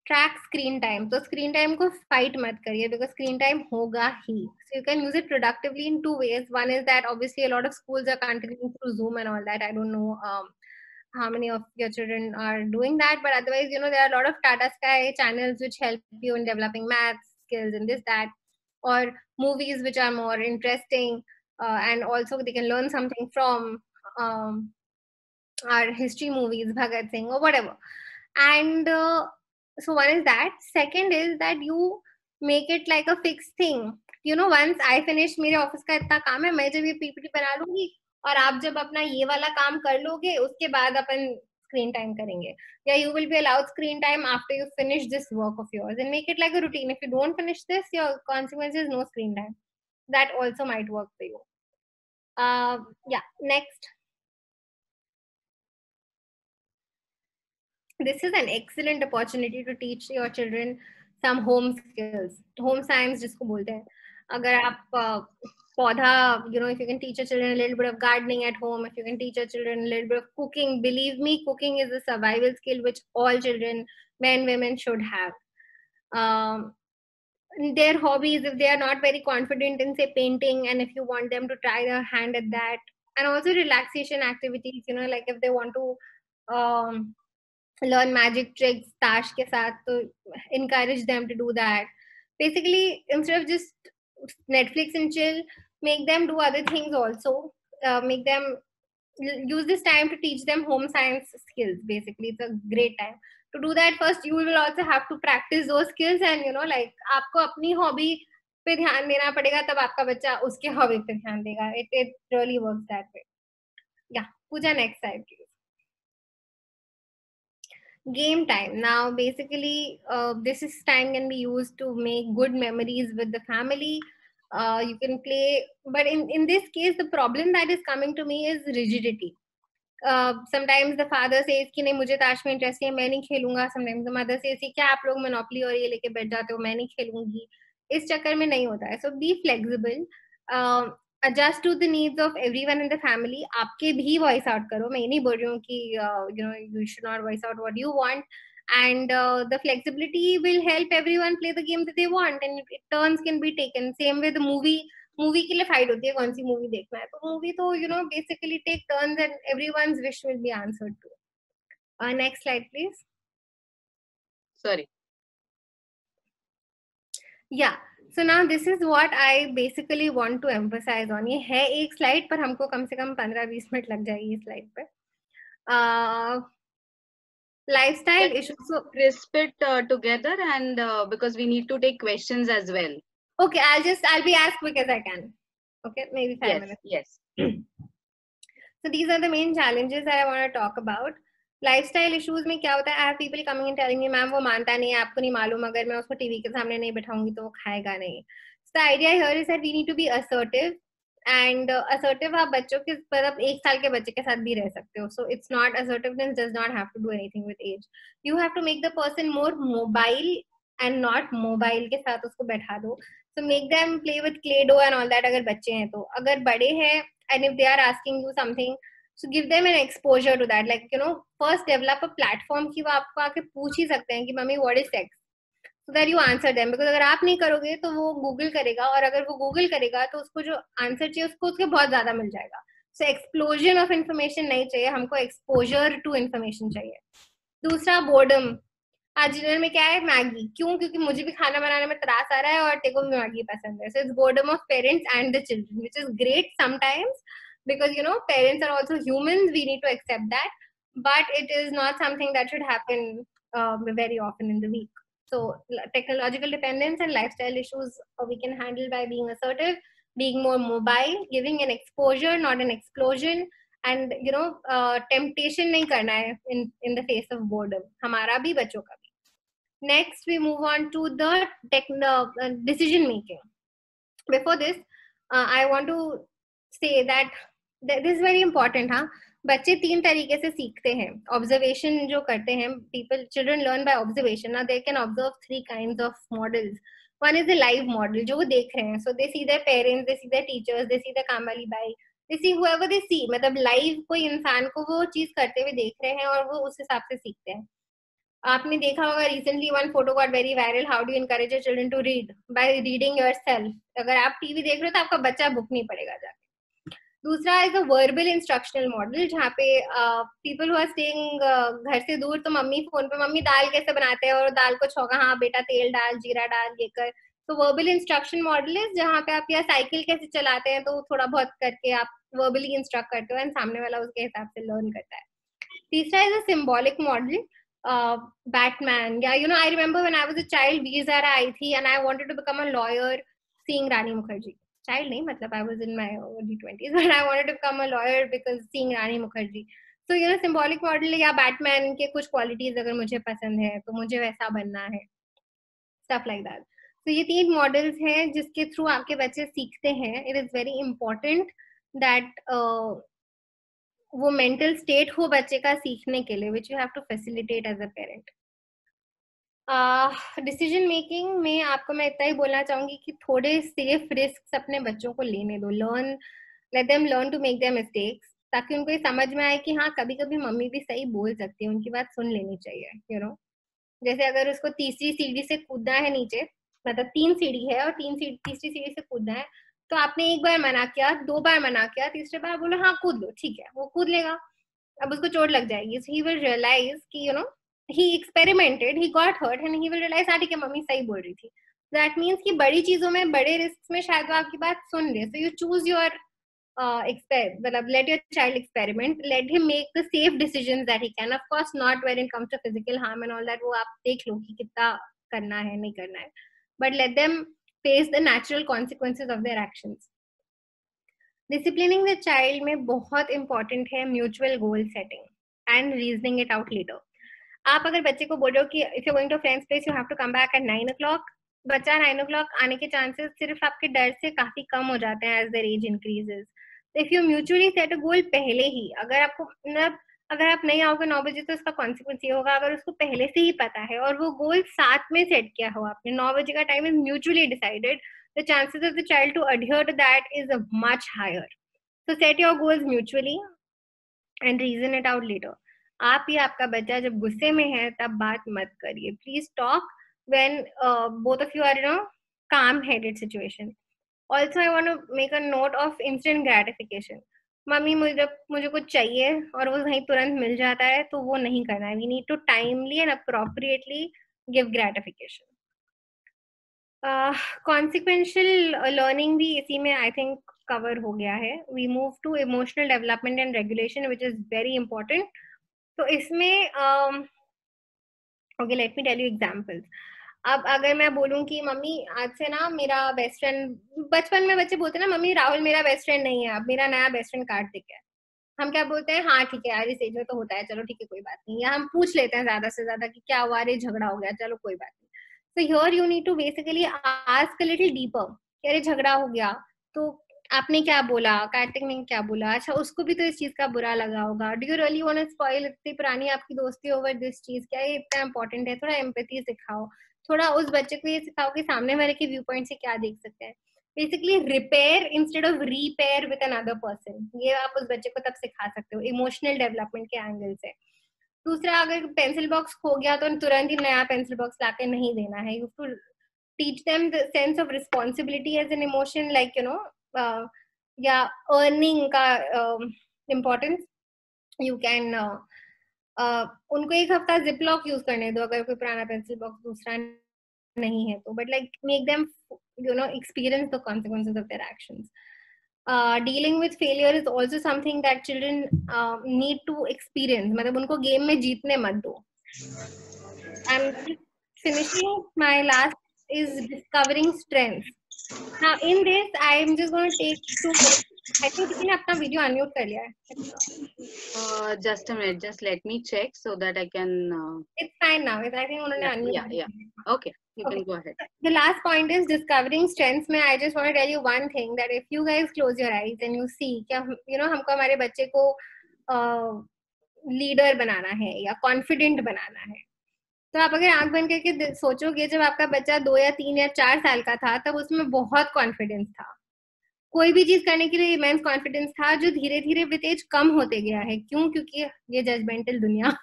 Track screen time. So screen time को fight मत करिए because screen time होगा ही. So you can use it productively in 2 ways. One is that obviously a lot of schools are continuing through Zoom and all that. I don't know how many of your children are doing that, but otherwise there are a lot of Tata Sky channels which help you in developing maths, skills and this, that, or movies which are more interesting, and also they can learn something from our history movies, Bhagat Singh or whatever. And so one is that. Second is that you make it like a fixed thing. Once I finish मेरे office का इतना काम है, मैं जब ये PPT बना लूंगी और आप जब अपना ये वाला काम कर लोगे, उसके बाद अपन screen time करेंगे. Yeah, you will be allowed screen time after you finish this work of yours, and make it like a routine. If you don't finish this, your consequence is no screen time. That also might work for you. Yeah, next. This is an excellent opportunity to teach your children some home skills. Home science जिसको बोलते हैं. अगर आप पौधा, if you can teach your children a little bit of gardening at home, if you can teach your children a little bit of cooking, believe me, cooking is a survival skill which all children, men, women, should have. Their hobbies, if they are not very confident in, say, painting, and if you want them to try their hand at that, and also relaxation activities, like if they want to learn magic tricks, tash ke saath, to encourage them to do that. Basically, instead of just Netflix and chill, make them do other things also. Make them use this time to teach them home science skills. Basically, it's a great time to do that. First, you will also have to practice those skills, and like आपको अपनी hobby पे ध्यान देना पड़ेगा, तब आपका बच्चा उसके hobby पे ध्यान देगा. It really works that way. Yeah, Pooja, next slide, please. Game time. Now, basically, this is time can be used to make good memories with the family. You can play, but in this case, the problem that is coming to me is rigidity. Sometimes the father says कि नहीं मुझे ताश में interest है, मैं नहीं खेलूंगा. Sometimes the mother says कि क्या आप लोग मोनोपोली और ये लेके बैठ जाते हो, मैं नहीं खेलूंगी. इस चक्कर में नहीं होता है. So be flexible. Adjust to the needs of everyone in the family. आपके भी voice out करो. मैं ये नहीं बोल रही हूँ कि you should not voice out what you want. And the flexibility will help everyone play the game that they want, and turns can be taken. Same with the movie. Movie के लिए फाइट होती है कौन सी movie देखना है, तो movie तो basically take turns and everyone's wish will be answered too. Next slide please. Sorry. Yeah so now this is what I basically want to emphasise on. ये है एक स्लाइड, पर हमको कम से कम 15-20 मिनट लग जाएगी इस स्लाइड पे. Lifestyle issues. So crisp it together, and because we need to take questions as well. Okay, I'll be as quick as I can. Okay, maybe 5 minutes. Yes. So these are the main challenges that I want to talk about. Lifestyle issues में क्या होता है? I have people coming and telling me, ma'am वो मानता नहीं है, आपको नहीं मालूम, अगर मैं उसको टीवी के सामने नहीं बिठाऊंगी तो वो खाएगा नहीं. So the idea here is that we need to be assertive. And assertive आप बच्चों के मतलब 1 साल के बच्चे के साथ भी रह सकते हो. So it's not, assertiveness does not have to do anything with age. You have to make the person more mobile and not mobile के साथ उसको बैठा दो. So make them play with Play-Doh and all that अगर बच्चे हैं तो. अगर बड़े हैं and if they are asking you something, so give them an exposure to that. Like first develop a platform कि वो आपको आके पूछ ही सकते हैं कि mummy what is sex, so that you answer them. Because अगर आप नहीं करोगे तो वो गूगल करेगा, और अगर वो गूगल करेगा तो उसको जो आंसर चाहिए उसको उसके बहुत ज्यादा मिल जाएगा. So explosion of information नहीं चाहिए हमको, exposure to information चाहिए. दूसरा boredom. आज डिनर में क्या है? मैगी. क्यों? क्योंकि मुझे भी खाना बनाने में त्रास आ रहा है और तेरे को भी मैगी पसंद है. So it's boredom of parents and the children, which is great sometimes because parents are also humans. We need to accept that, but it is not something that should happen very often in the week. So technological dependence and lifestyle issues we can handle by being assertive, being more mobile, giving an exposure, not an explosion. And temptation नहीं करना है in the face of boredom, हमारा भी बच्चों का भी. Next we move on to the decision making. Before this I want to say that this is very important. हाँ, बच्चे 3 तरीके से सीखते हैं. Observation जो करते हैं, children learn by observation. Now they can observe 3 kinds of models. One is the live model, जो वो देख रहे हैं. So they see their parents, they see their teachers, they see the काम वाली by, they see whoever they see. मतलब live कोई इंसान को वो चीज करते हुए देख रहे हैं और वो उस हिसाब से सीखते हैं. आपने देखा होगा recently one photo got very viral. How do you encourage your children to read? By reading yourself. अगर आप टीवी देख रहे हो तो आपका बच्चा बुक नहीं पढ़ेगा जाके. दूसरा is a verbal instructional model, जहाँ पे people who are staying घर से दूर, तो मम्मी फोन पे मम्मी दाल कैसे बनाते हैं और दाल को छौंका, हाँ बेटा तेल डाल, जीरा डाल, ये कर, तो वर्बल इंस्ट्रक्शन मॉडल है जहाँ पे आप या साइकिल कैसे चलाते हैं तो थोड़ा बहुत करके आप वर्बली इंस्ट्रक्ट करते हो एंड सामने वाला उसके हिसाब से लर्न करता है. तीसरा is a symbolic model, Batman या I remember when I was a child वीज़ारा आई थी and I wanted to become a lawyer seeing Rani Mukherjee. Child नहीं, मतलब I was in my early 20s but I wanted to become a lawyer because seeing Rani Mukherjee. So symbolic model या Batman के कुछ qualities अगर मुझे पसंद है तो मुझे वैसा बनना है, stuff like that. तो ये 3 मॉडल्स हैं जिसके थ्रू आपके बच्चे सीखते हैं. It is very important that वो मेंटल स्टेट हो बच्चे का सीखने के लिए, which you have to facilitate as a parent. Decision making में आपको मैं इतना ही बोलना चाहूंगी कि थोड़े सेफ रिस्क अपने बच्चों को लेने दो. Let them learn to make their mistakes, ताकि उनको ये समझ में आए कि हाँ कभी कभी मम्मी भी सही बोल सकती है, उनकी बात सुन लेनी चाहिए. जैसे अगर उसको तीसरी सीढ़ी से कूदना है नीचे, मतलब 3 सीढ़ी है और तीसरी सीढ़ी से कूदना है, तो आपने एक बार मना किया, 2 बार मना किया, तीसरे बार बोलो हाँ कूद लो, ठीक है, वो कूद लेगा. अब उसको चोट लग जाएगी, so he will realize कि he experimented, he got hurt and he will realize हाँ ठीक है मम्मी सही बोल रही थी. That means कि बड़ी चीजों में, बड़े रिस्क में शायद वो आपकी बात सुन ले. So you choose your मतलब let your child experiment, let him make the safe decisions that he can. Of course not when it comes to physical harm and all that, वो आप देख लो कि कितना करना है नहीं करना है, but let them face the natural consequences of their actions. Disciplining the child में बहुत इंपॉर्टेंट है mutual goal setting and reasoning it out later. आप अगर बच्चे को बोल रहे हो कि if you going to friends place you have to come back at 9 o'clock, बच्चा 9 o'clock आने के चांसेस सिर्फ आपके डर से काफी कम हो जाते हैं as their age increases. If you mutually set a goal पहले ही, अगर आपको मतलब अगर आप नहीं आओगे 9 बजे तो उसका कॉन्सिक्वेंस ये होगा, अगर उसको पहले से ही पता है और वो गोल साथ में सेट किया हो आपने, 9 बजे का time is mutually decided, the chances of the child to adhere to that is much higher. So set your goals mutually and reason it out later. आप या आपका बच्चा जब गुस्से में है तब बात मत करिए. Please talk when both of you are in a calm-headed situation. Also, I want to make a note of instant gratification. Mummy मुझे कुछ चाहिए और वो वहीं तुरंत मिल जाता है तो वो नहीं करना है. We need to timely and appropriately give gratification. Consequential learning भी इसी में आई थिंक कवर हो गया है. We move to emotional development and regulation which is very important. तो इसमें okay let me tell you examples. अब अगर मैं बोलूं कि मम्मी आज से ना मेरा बेस्ट फ्रेंड, बचपन में बच्चे बोलते हैं ना मम्मी राहुल मेरा बेस्ट फ्रेंड नहीं है, अब मेरा नया बेस्ट फ्रेंड कार्तिक है. हम क्या बोलते हैं, हाँ ठीक है यार इस एज में तो होता है, चलो ठीक है कोई बात नहीं. या हम पूछ लेते हैं ज्यादा से ज्यादा कि क्या हुआ, अरे झगड़ा हो गया, चलो कोई बात नहीं. So here you need to basically ask a little deeper. अरे झगड़ा हो गया तो आपने क्या बोला, कार्तिक ने क्या बोला, अच्छा उसको भी तो इस चीज का बुरा लगा होगा. Do you really want to spoil इतनी पुरानी आपकी दोस्ती over this चीज? क्या ये इतना important है? थोड़ा एम्पैथी सिखाओ, थोड़ा उस बच्चे को ये सिखाओ कि सामने वाले के व्यू पॉइंट से क्या देख सकते हैं. Basically repair instead of repair with another person, ये आप उस बच्चे को तब सिखा सकते हो इमोशनल डेवलपमेंट के एंगल से. दूसरा, अगर पेंसिल बॉक्स खो गया तो तुरंत ही नया पेंसिल बॉक्स लाके नहीं देना है. You to teach them the sense of responsibility as an emotion, like या अर्निंग का इम्पोर्टेंस. यू कैन उनको एक हफ्ता जिप लॉक यूज करने दो अगर कोई पुराना पेंसिल बॉक्स दूसरा नहीं है तो, but like make them experience the consequences of their actions. Dealing with failure is also something that children need to experience. मतलब उनको गेम में जीतने मत दो. And finishing, my last is discovering strengths. Now in this I am just going to take 2 minutes. I think किसी ने अपना video unmute कर लिया है. Just a minute, just let me check so that I can. It's fine now. I think उन्होंने unmute. Yeah. Okay. You can go ahead. The last point is discovering strengths. में I just want to tell you one thing, that if you guys close your eyes and you see क्या हमको हमारे बच्चे को leader बनाना है या confident बनाना है, तो आप अगर आंख बंद करके सोचोगे जब आपका बच्चा 2 या 3 या 4 साल का था तब उसमें बहुत कॉन्फिडेंस था, कोई भी चीज करने के लिए इमेंस कॉन्फिडेंस था, जो धीरे धीरे विद एज कम होते गया है. क्यों? क्योंकि ये जजमेंटल दुनिया.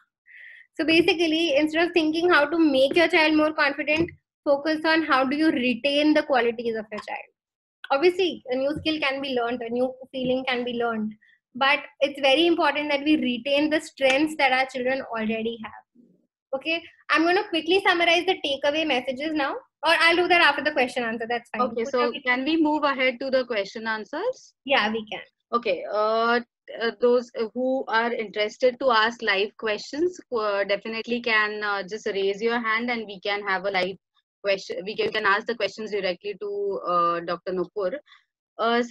So basically, instead of thinking how to make your child more confident, focus on how do you retain the qualities of your child. Obviously, a new skill can be learned, a new feeling can be learned, but it's very important that we retain the strengths that our children already have. Okay, I'm going to quickly summarize the takeaway messages now. Or I'll do that after the question answer. That's fine. Okay, so can we move ahead to the question answers? Yeah, we can. Okay, those who are interested to ask live questions definitely can just raise your hand and we can have a live question. You can ask the questions directly to Dr. Nupur.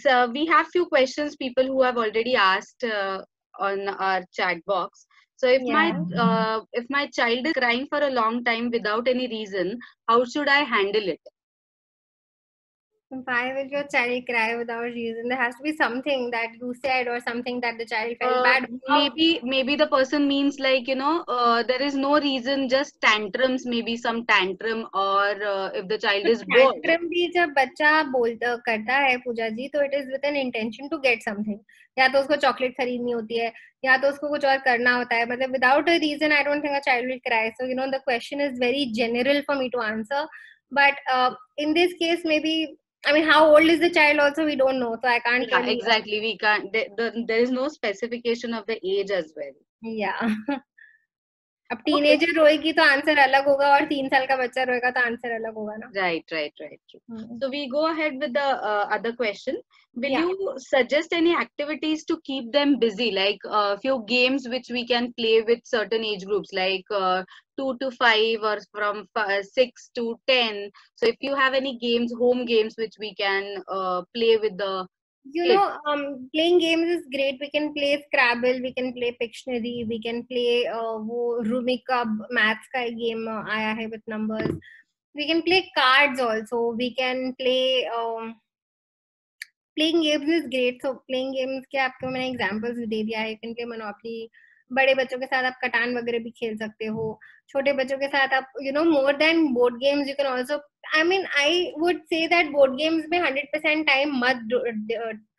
So we have few questions people who have already asked on our chat box. So if my child is crying for a long time without any reason, how should I handle it? Why will your child cry without reason? There has to be something that you said or something that the child felt bad about. Maybe the person means like, there is no reason, just tantrums, maybe some tantrum, or if the child तो is bored. tantrum भी जब बच्चा बोलता करता है पूजा जी, तो it is with an intention to get something. या तो उसको चॉकलेट खरीदनी होती है, या तो उसको कुछ और करना होता है. मतलब without a reason, I don't think a child will cry. So the question is very general for me to answer. But in this case, maybe, I mean, how old is the child also, we don't know. So I can't Yeah, really. exactly. We can't. There is no specification of the age as well. Yeah. अब teenager रोएगी तो answer अलग होगा और 3 साल का बच्चा रोएगा तो answer अलग होगा ना. Right. So we go ahead with the other question. Will Yeah. you suggest any activities to keep them busy, like few games which we can play with certain age groups, like 2 to 5 or from 6 to 10? So if you have any games, home games, which we can play with the kids. Playing games is great. We can play Scrabble, we can play Pictionary, we can play वो Rumika maths का game आया है with numbers. We can play cards also. We can play playing games is great. So playing games के आपको मैंने examples दे दिया है. You can play Monopoly. बड़े बच्चों के साथ आप कटान वगैरह भी खेल सकते हो. छोटे बच्चों के साथ आप more than board games, you can also, I mean, I would say that board games में 100% time मत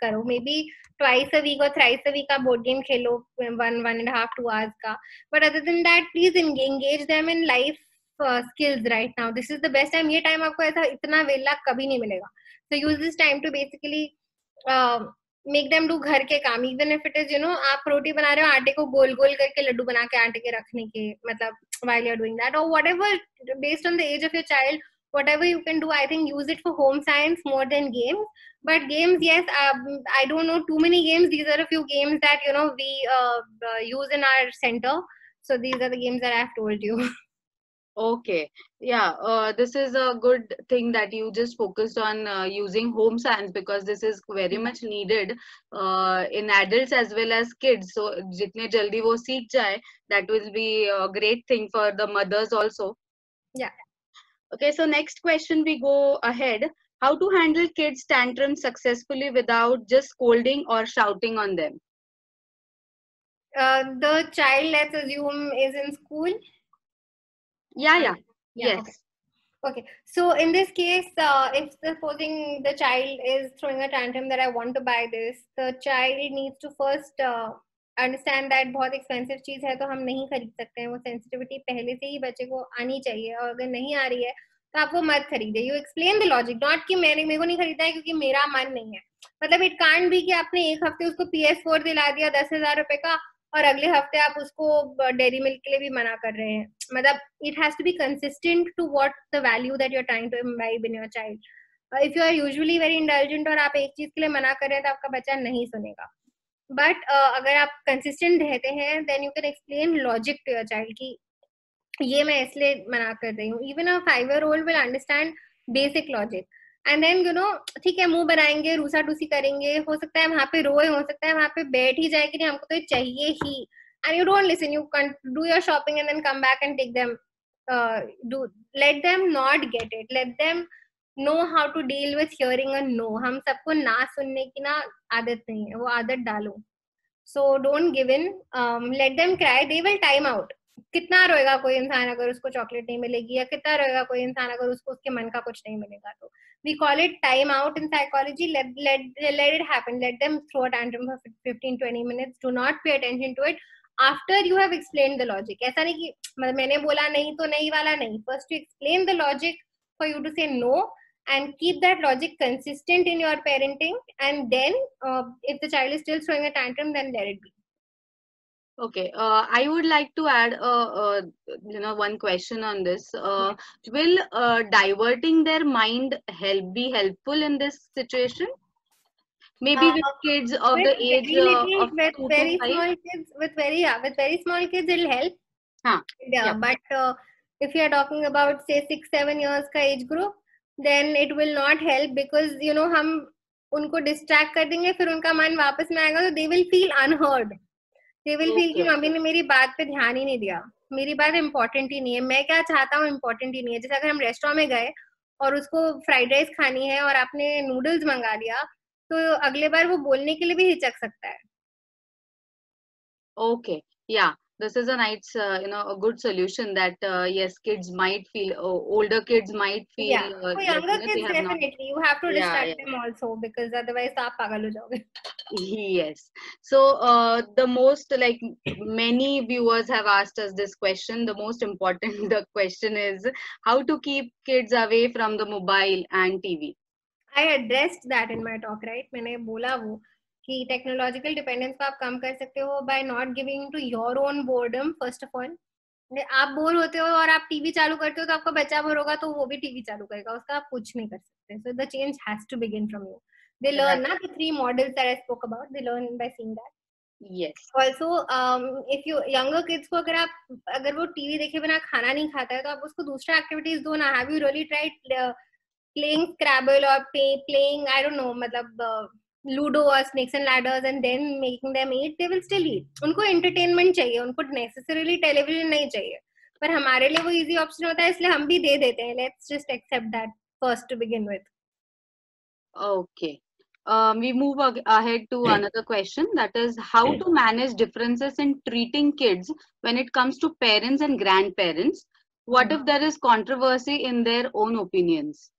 करो. Maybe twice a week or thrice a week का board game खेलो, 1.5 2 hours का. But other than that, please engage them in life skills right now. This is the best time. ये time आपको ऐसा इतना वेला कभी नहीं मिलेगा. So use this time to basically make them do घर के काम. Even if it is, आप रोटी बना रहे हो, आटे को गोल गोल करके लड्डू बना के आटे के रखने के, मतलब while you're doing that, or whatever, based on the age of your child, whatever you can do, I think use it for home science more than games. But games, yes, I don't know too many games. These are a few games that we use in our center. So these are the games that I've told you. Okay, yeah, this is a good thing that you just focused on using home science, because this is very much needed in adults as well as kids. So, jitne jaldi wo seekh jaye, that will be a great thing for the mothers also. Yeah. Okay, so next question, we go ahead. How to handle kids' tantrums successfully without just scolding or shouting on them? The child, let's assume, is in school. Yeah. Yes. Okay. So in this case, if supposing the child is throwing a tantrum that I want to buy this, the child needs to first understand that बहुत expensive चीज है तो हम नहीं खरीद सकते हैं. वो sensitivity पहले से ही बच्चे को आनी चाहिए, और अगर नहीं आ रही है तो आप वो मत खरीदे. You explain the logic, not कि मेरे को नहीं खरीदना है क्योंकि मेरा मन नहीं है. मतलब it can't be कि आपने एक हफ्ते उसको PS4 दिला दिया 10,000 रुपए का, और अगले हफ्ते आप उसको डेयरी मिल्क के लिए भी मना कर रहे हैं. मतलब it has to be consistent to what the value that you're trying to imbibe in your child. If you are usually very indulgent और आप एक चीज के लिए मना कर रहे हैं तो आपका बच्चा नहीं सुनेगा. But अगर आप consistent रहते हैं, then you can explain logic to your child कि ये मैं इसलिए मना कर रही हूँ. Even a 5-year-old will understand basic logic. And then ठीक है, मुंह बनाएंगे, रूसा टूसी करेंगे, हो सकता है वहां पे रोए, हो सकता है वहां पे बैठ ही जाए कि नहीं हमको तो ये चाहिए ही, and you don't listen. You can do your shopping and then come back and take them. Do let them not get it. Let them know how to deal with hearing a no. हम सबको ना सुनने की ना आदत नहीं है, वो आदत डालो. So don't give in. Let them cry. They will time out. कितना रोएगा कोई इंसान अगर उसको चॉकलेट नहीं मिलेगी, या कितना रोएगा कोई इंसान अगर उसको उसके मन का कुछ नहीं मिलेगा. तो we call it time out in psychology. Let it happen. Let them throw a tantrum for 15-20 minutes. Do not pay attention to it after you have explained the logic. ऐसा नहीं कि मैंने बोला नहीं तो नहीं वाला नहीं. First you explain the logic for you to say no, and keep that logic consistent in your parenting, and then if the child is still throwing a tantrum, then let it be. Okay, I would like to add, one question on this. Yeah. Will diverting their mind be helpful in this situation? Maybe Uh, with kids of with the age very little, of with 2 to 5. with very small kids, it'll help. Huh. Yeah, Yeah. but if you are talking about say 6-7 years का age group, then it will not help because हम उनको distract कर देंगे, फिर उनका मन वापस में आएगा तो they will feel unheard. They will feel कि Okay. Mummy Okay. ने मेरी बात पे ध्यान ही नहीं दिया, मेरी बात इम्पोर्टेंट ही नहीं है, मैं क्या चाहता हूँ इम्पोर्टेंट ही नहीं है. जैसे अगर हम रेस्टोरेंट में गए और उसको फ्राइड राइस खानी है और आपने नूडल्स मंगा लिया, तो अगले बार वो बोलने के लिए भी हिचक सकता है. Okay. Yeah. This is a nice, a good solution that yes, kids might feel, older kids might feel Yeah, for like younger they kids have not. definitely you have to Yeah. distract Yeah. them also because otherwise आप पागल हो जाओगे. Yes. So, the most like many viewers have asked us this question. The most important the question is how to keep kids away from the mobile and TV. I addressed that in my talk, right? मैंने बोला वो कि technological dependence को आप कम कर सकते हो by not giving to your own boredom first of all. आप बोर होते हो और आप टीवी चालू करते हो तो आपका बच्चा बोर होगा तो वो भी टीवी चालू करेगा, उसका आप कुछ नहीं कर सकते. So the change has to begin from you. They learn Right. ना, the 3 models that I spoke about, they learn by seeing that. Yes. Also, if you younger kids को अगर वो टीवी देखे बिना खाना नहीं खाता है तो आप उसको दूसरा एक्टिविटीज दो ना. Have you really tried playing Scrabble or playing I don't know मतलब Ludo or Snakes and Ladders and then making them eat? They will still eat. उनको entertainment चाहिए, उनको necessarily television नहीं चाहिए. पर हमारे लिए वो easy option होता है इसलिए हम भी दे देते हैं. Let's just accept that first to begin with. Okay. We move ahead to another question, that is how to manage differences in treating kids when it comes to parents and grandparents. What if there is controversy in their own opinions?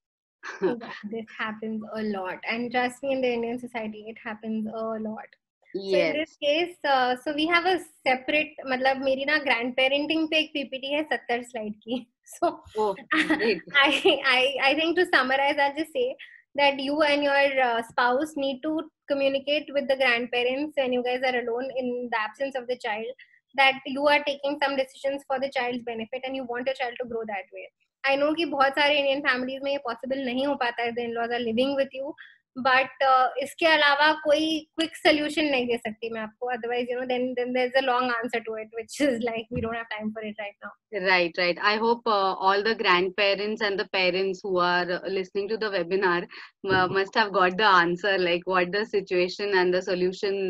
Yeah, this happens a lot, and trust me, in the Indian society, it happens a lot. So in this Yes. case, so we have a separate, मतलब मेरी ना grandparenting पे एक PPT है 70 slide की. So Oh, great. I think to summarize, I'll just say that you and your spouse need to communicate with the grandparents when you guys are alone in the absence of the child, that you are taking some decisions for the child's benefit and you want your child to grow that way. I know कि बहुत सारे Indian families में ये possible नहीं हो पाता है, the in-laws are living with you, but इसके अलावा कोई क्विक सोल्यूशन नहीं दे सकती मैं आपको, otherwise then there is a long answer to it which is like we don't have time for it right now. Right, right. I hope all the grandparents and the parents who are listening to the webinar must have got the answer, like what the situation and the solution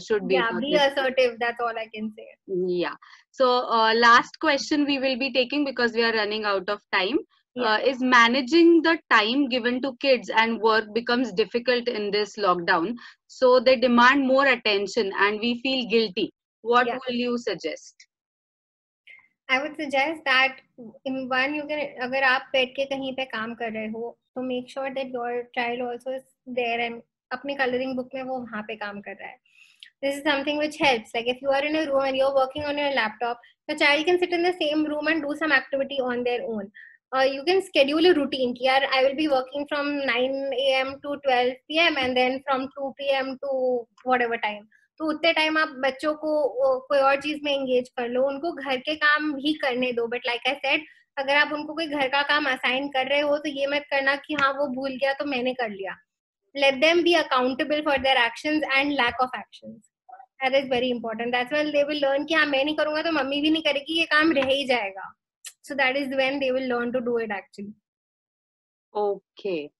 should be Yeah, for be this. assertive, that's all I can say. Yeah. So, last question we will be taking because we are running out of time. Yeah. Is managing the time given to kids and work becomes difficult in this lockdown? So they demand more attention and we feel guilty. What Yeah. will you suggest? I would suggest that in one you can, अगर आप बैठ के कहीं पे काम कर रहे हो तो make sure that your child also is there and अपनी coloring book में वो वहाँ पे काम कर रहा है. This is something which helps. Like if you are in a room and you're working on your laptop, the child can sit in the same room and do some activity on their own. You can schedule a routine. Here I will be working from 9 a.m. to 12 p.m. and then from 2 p.m. to whatever time. तो उतने time आप बच्चों को कोई और चीज में engage कर लो, उनको घर के काम भी करने दो. बट लाइक आई सेड, अगर आप उनको कोई घर का काम असाइन कर रहे हो तो ये मत करना कि हाँ वो भूल गया तो मैंने कर लिया. Let them be accountable for their actions and lack of actions. That is very important. That's when they will learn कि हाँ मैं नहीं करूंगा तो मम्मी भी नहीं करेगी, ये काम रह ही जाएगा. So that is when they will learn to do it actually. Okay.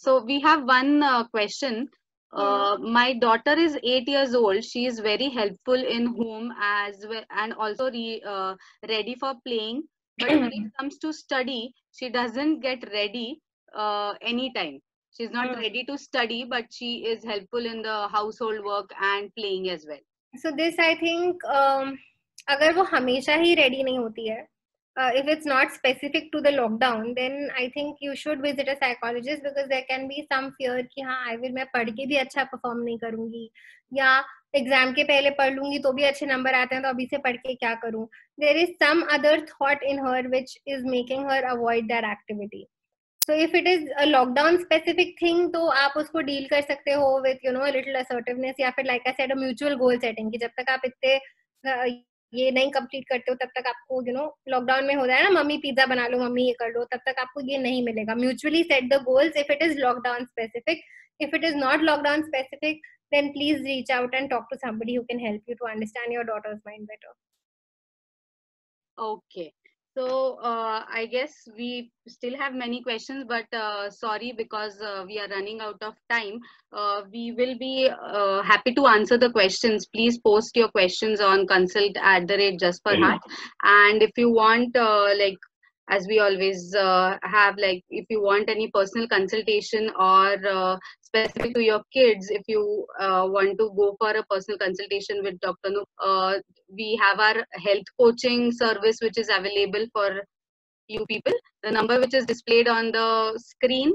So we have one question. My daughter is 8 years old. She is very helpful in home as well and also ready for playing. But when it comes to study, she doesn't get ready anytime. She's not ready to study, but she is helpful in the household work and playing as well. So this I think अगर वो हमेशा ही ready नहीं होती है, if it's not specific to the lockdown, then I think you should visit a psychologist because there can be some fear कि हाँ I will मैं पढ़ के भी अच्छा perform नहीं करूँगी या एग्जाम के पहले पढ़ लूंगी तो भी अच्छे नंबर आते हैं तो अभी से पढ़ के क्या करूँ. There is some other thought in her which is making her avoid that activity. So if it is a lockdown specific thing, तो आप उसको deal कर सकते हो with a little assertiveness या फिर like I said a mutual goal setting कि जब तक आप इतने ये नहीं कंप्लीट करते हो तब तक आपको लॉकडाउन में होता है ना, मम्मी पिज्जा बना लो, मम्मी ये कर लो, तब तक आपको ये नहीं मिलेगा. Mutually set the goals if it is lockdown specific. If it is not lockdown specific, then please reach out and talk to somebody who can help you to understand your daughter's mind better. Okay. So I guess we still have many questions, but sorry, because we are running out of time. We will be happy to answer the questions. Please post your questions on consult@justforheart. And if you want, like, as we always have, like, if you want any personal consultation or specific to your kids, if you want to go for a personal consultation with Dr. Noop, we have our health coaching service which is available for you people. The number which is displayed on the screen,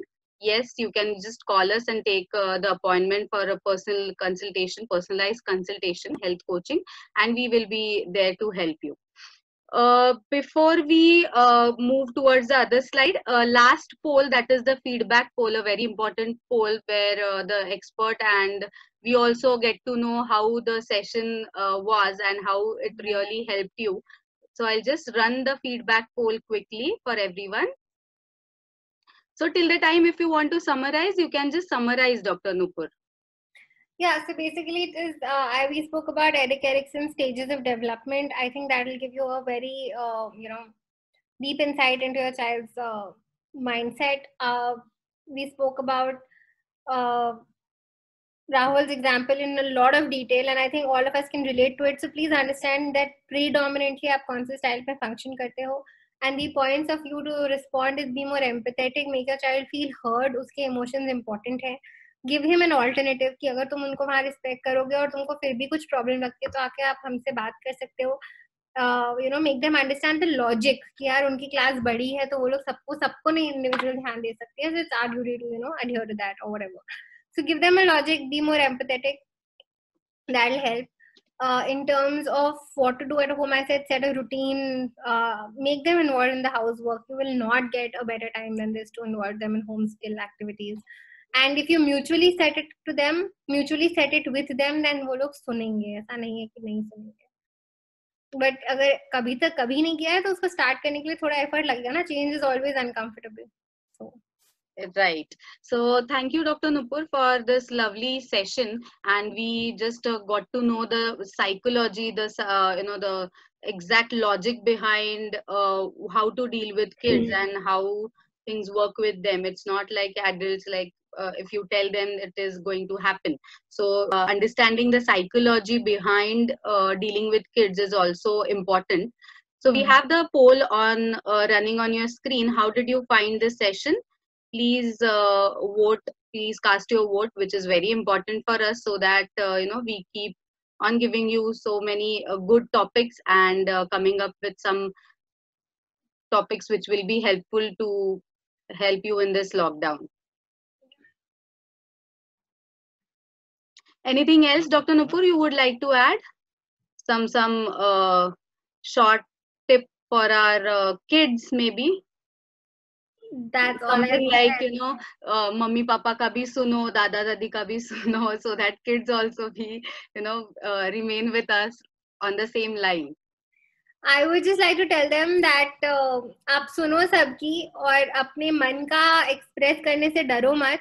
yes, you can just call us and take the appointment for a personal consultation, personalized consultation, health coaching, and we will be there to help you. Before we move towards the other slide, last poll, that is the feedback poll, a very important poll where the expert and we also get to know how the session was and how it really helped you. So I'll just run the feedback poll quickly for everyone. So till the time, if you want to summarize, you can just summarize, Dr. Nupur. Yeah, so basically it is, we spoke about Erik Erikson's stages of development. I think that will give you a very, deep insight into your child's mindset. We spoke about Rahul's example in a lot of detail, and I think all of us can relate to it. So please understand that predominantly आप कौन से style पे function करते हो, and the points of view to respond is be more empathetic, make your child feel heard, उसके emotions important है. Give him an alternative कि अगर तुम उनको वहाँ respect करोगे और तुमको फिर भी कुछ problem लगती है तो आके आप हमसे बात कर सकते हो. Make them understand the logic कि यार उनकी class बड़ी है तो वो लोग सबको नहीं individual ध्यान दे सकते हैं. So it's our duty to adhere to that or whatever. So give them a logic, be more empathetic. That'll help. In terms of what to do at home, I said set a routine, make them involved in the housework. You will not get a better time than this to involve them in home skill activities. And if you mutually set it with them, then वो लोग सुनेंगे. ऐसा नहीं है कि नहीं सुनेंगे. But अगर कभी नहीं किया है तो उसको start करने के लिए थोड़ा effort लगेगा ना. Change is always uncomfortable. So. Right. So thank you, Dr. Nupur, for this lovely session, and we just got to know the psychology, the exact logic behind how to deal with kids and how things work with them. It's not like adults, like if you tell them it is going to happen. So understanding the psychology behind dealing with kids is also important. So we have the poll on running on your screen. How did you find this session? Please vote, please cast your vote, which is very important for us, so that we keep on giving you so many good topics and coming up with some topics which will be helpful to help you in this lockdown. Anything else, Dr. Nupur, you would like to add? Some short tip for our kids, maybe? That's all. Something like mummy papa ka bhi suno, dada dadi ka bhi suno, so that kids also be remain with us on the same line. I would just like to tell them that आप सुनो सबकी और अपने मन का express करने से डरो मत,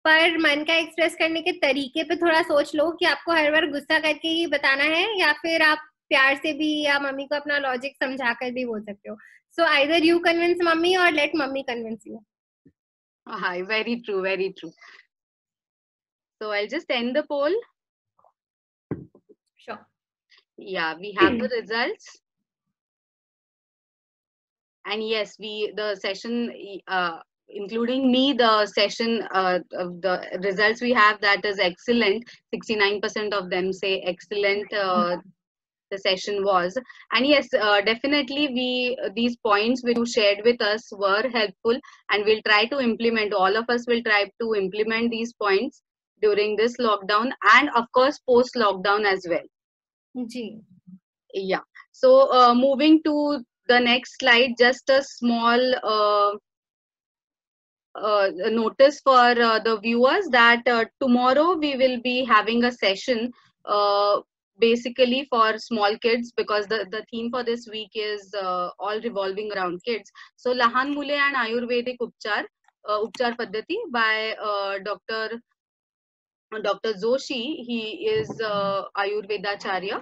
पर मन का एक्सप्रेस करने के तरीके पे थोड़ा सोच लो कि आपको हर बार गुस्सा करके ही बताना है या फिर आप प्यार से भी या मम्मी को अपना लॉजिक समझा कर भी बोल सकते हो. So either you convince mommy or let mommy convince you. Hi, very true, very true. So I'll just end the poll. Sure. Yeah, we have the results. And yes, the session, including me, the session, the results we have, that is excellent. 69% of them say excellent. The session was, and yes, definitely these points which you shared with us were helpful, and we'll try to implement, all of us will try to implement these points during this lockdown and of course post lockdown as well. Ji. Yeah, so moving to the next slide, just a small notice for the viewers that tomorrow we will be having a session basically for small kids, because the theme for this week is all revolving around kids. So Lahan Mule and Ayurvedic Upchar Paddhati by Dr. Joshi. He is Ayurvedacharya.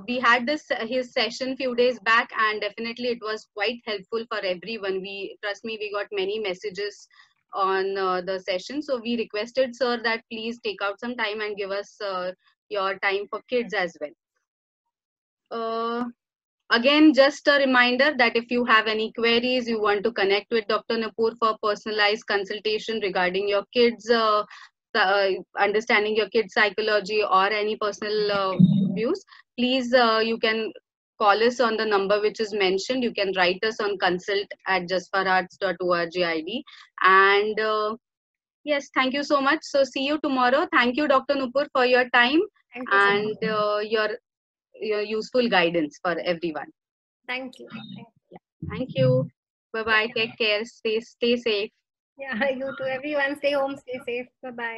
We had his session few days back, and definitely it was quite helpful for everyone. Trust me, we got many messages on the session. So we requested sir that please take out some time and give us your time for kids as well. Again, just a reminder that if you have any queries, you want to connect with Dr. Nupur for personalized consultation regarding your kids, understanding your kids' psychology or any personal views, please you can call us on the number which is mentioned. You can write us on consult@justforhearts.org ID. And yes, thank you so much. So see you tomorrow. Thank you, Dr. Nupur, for your time and your useful guidance for everyone. Thank you. Thank you. Bye bye. Take care. Stay safe. Yeah, you too. Everyone, stay home, stay safe. Bye bye.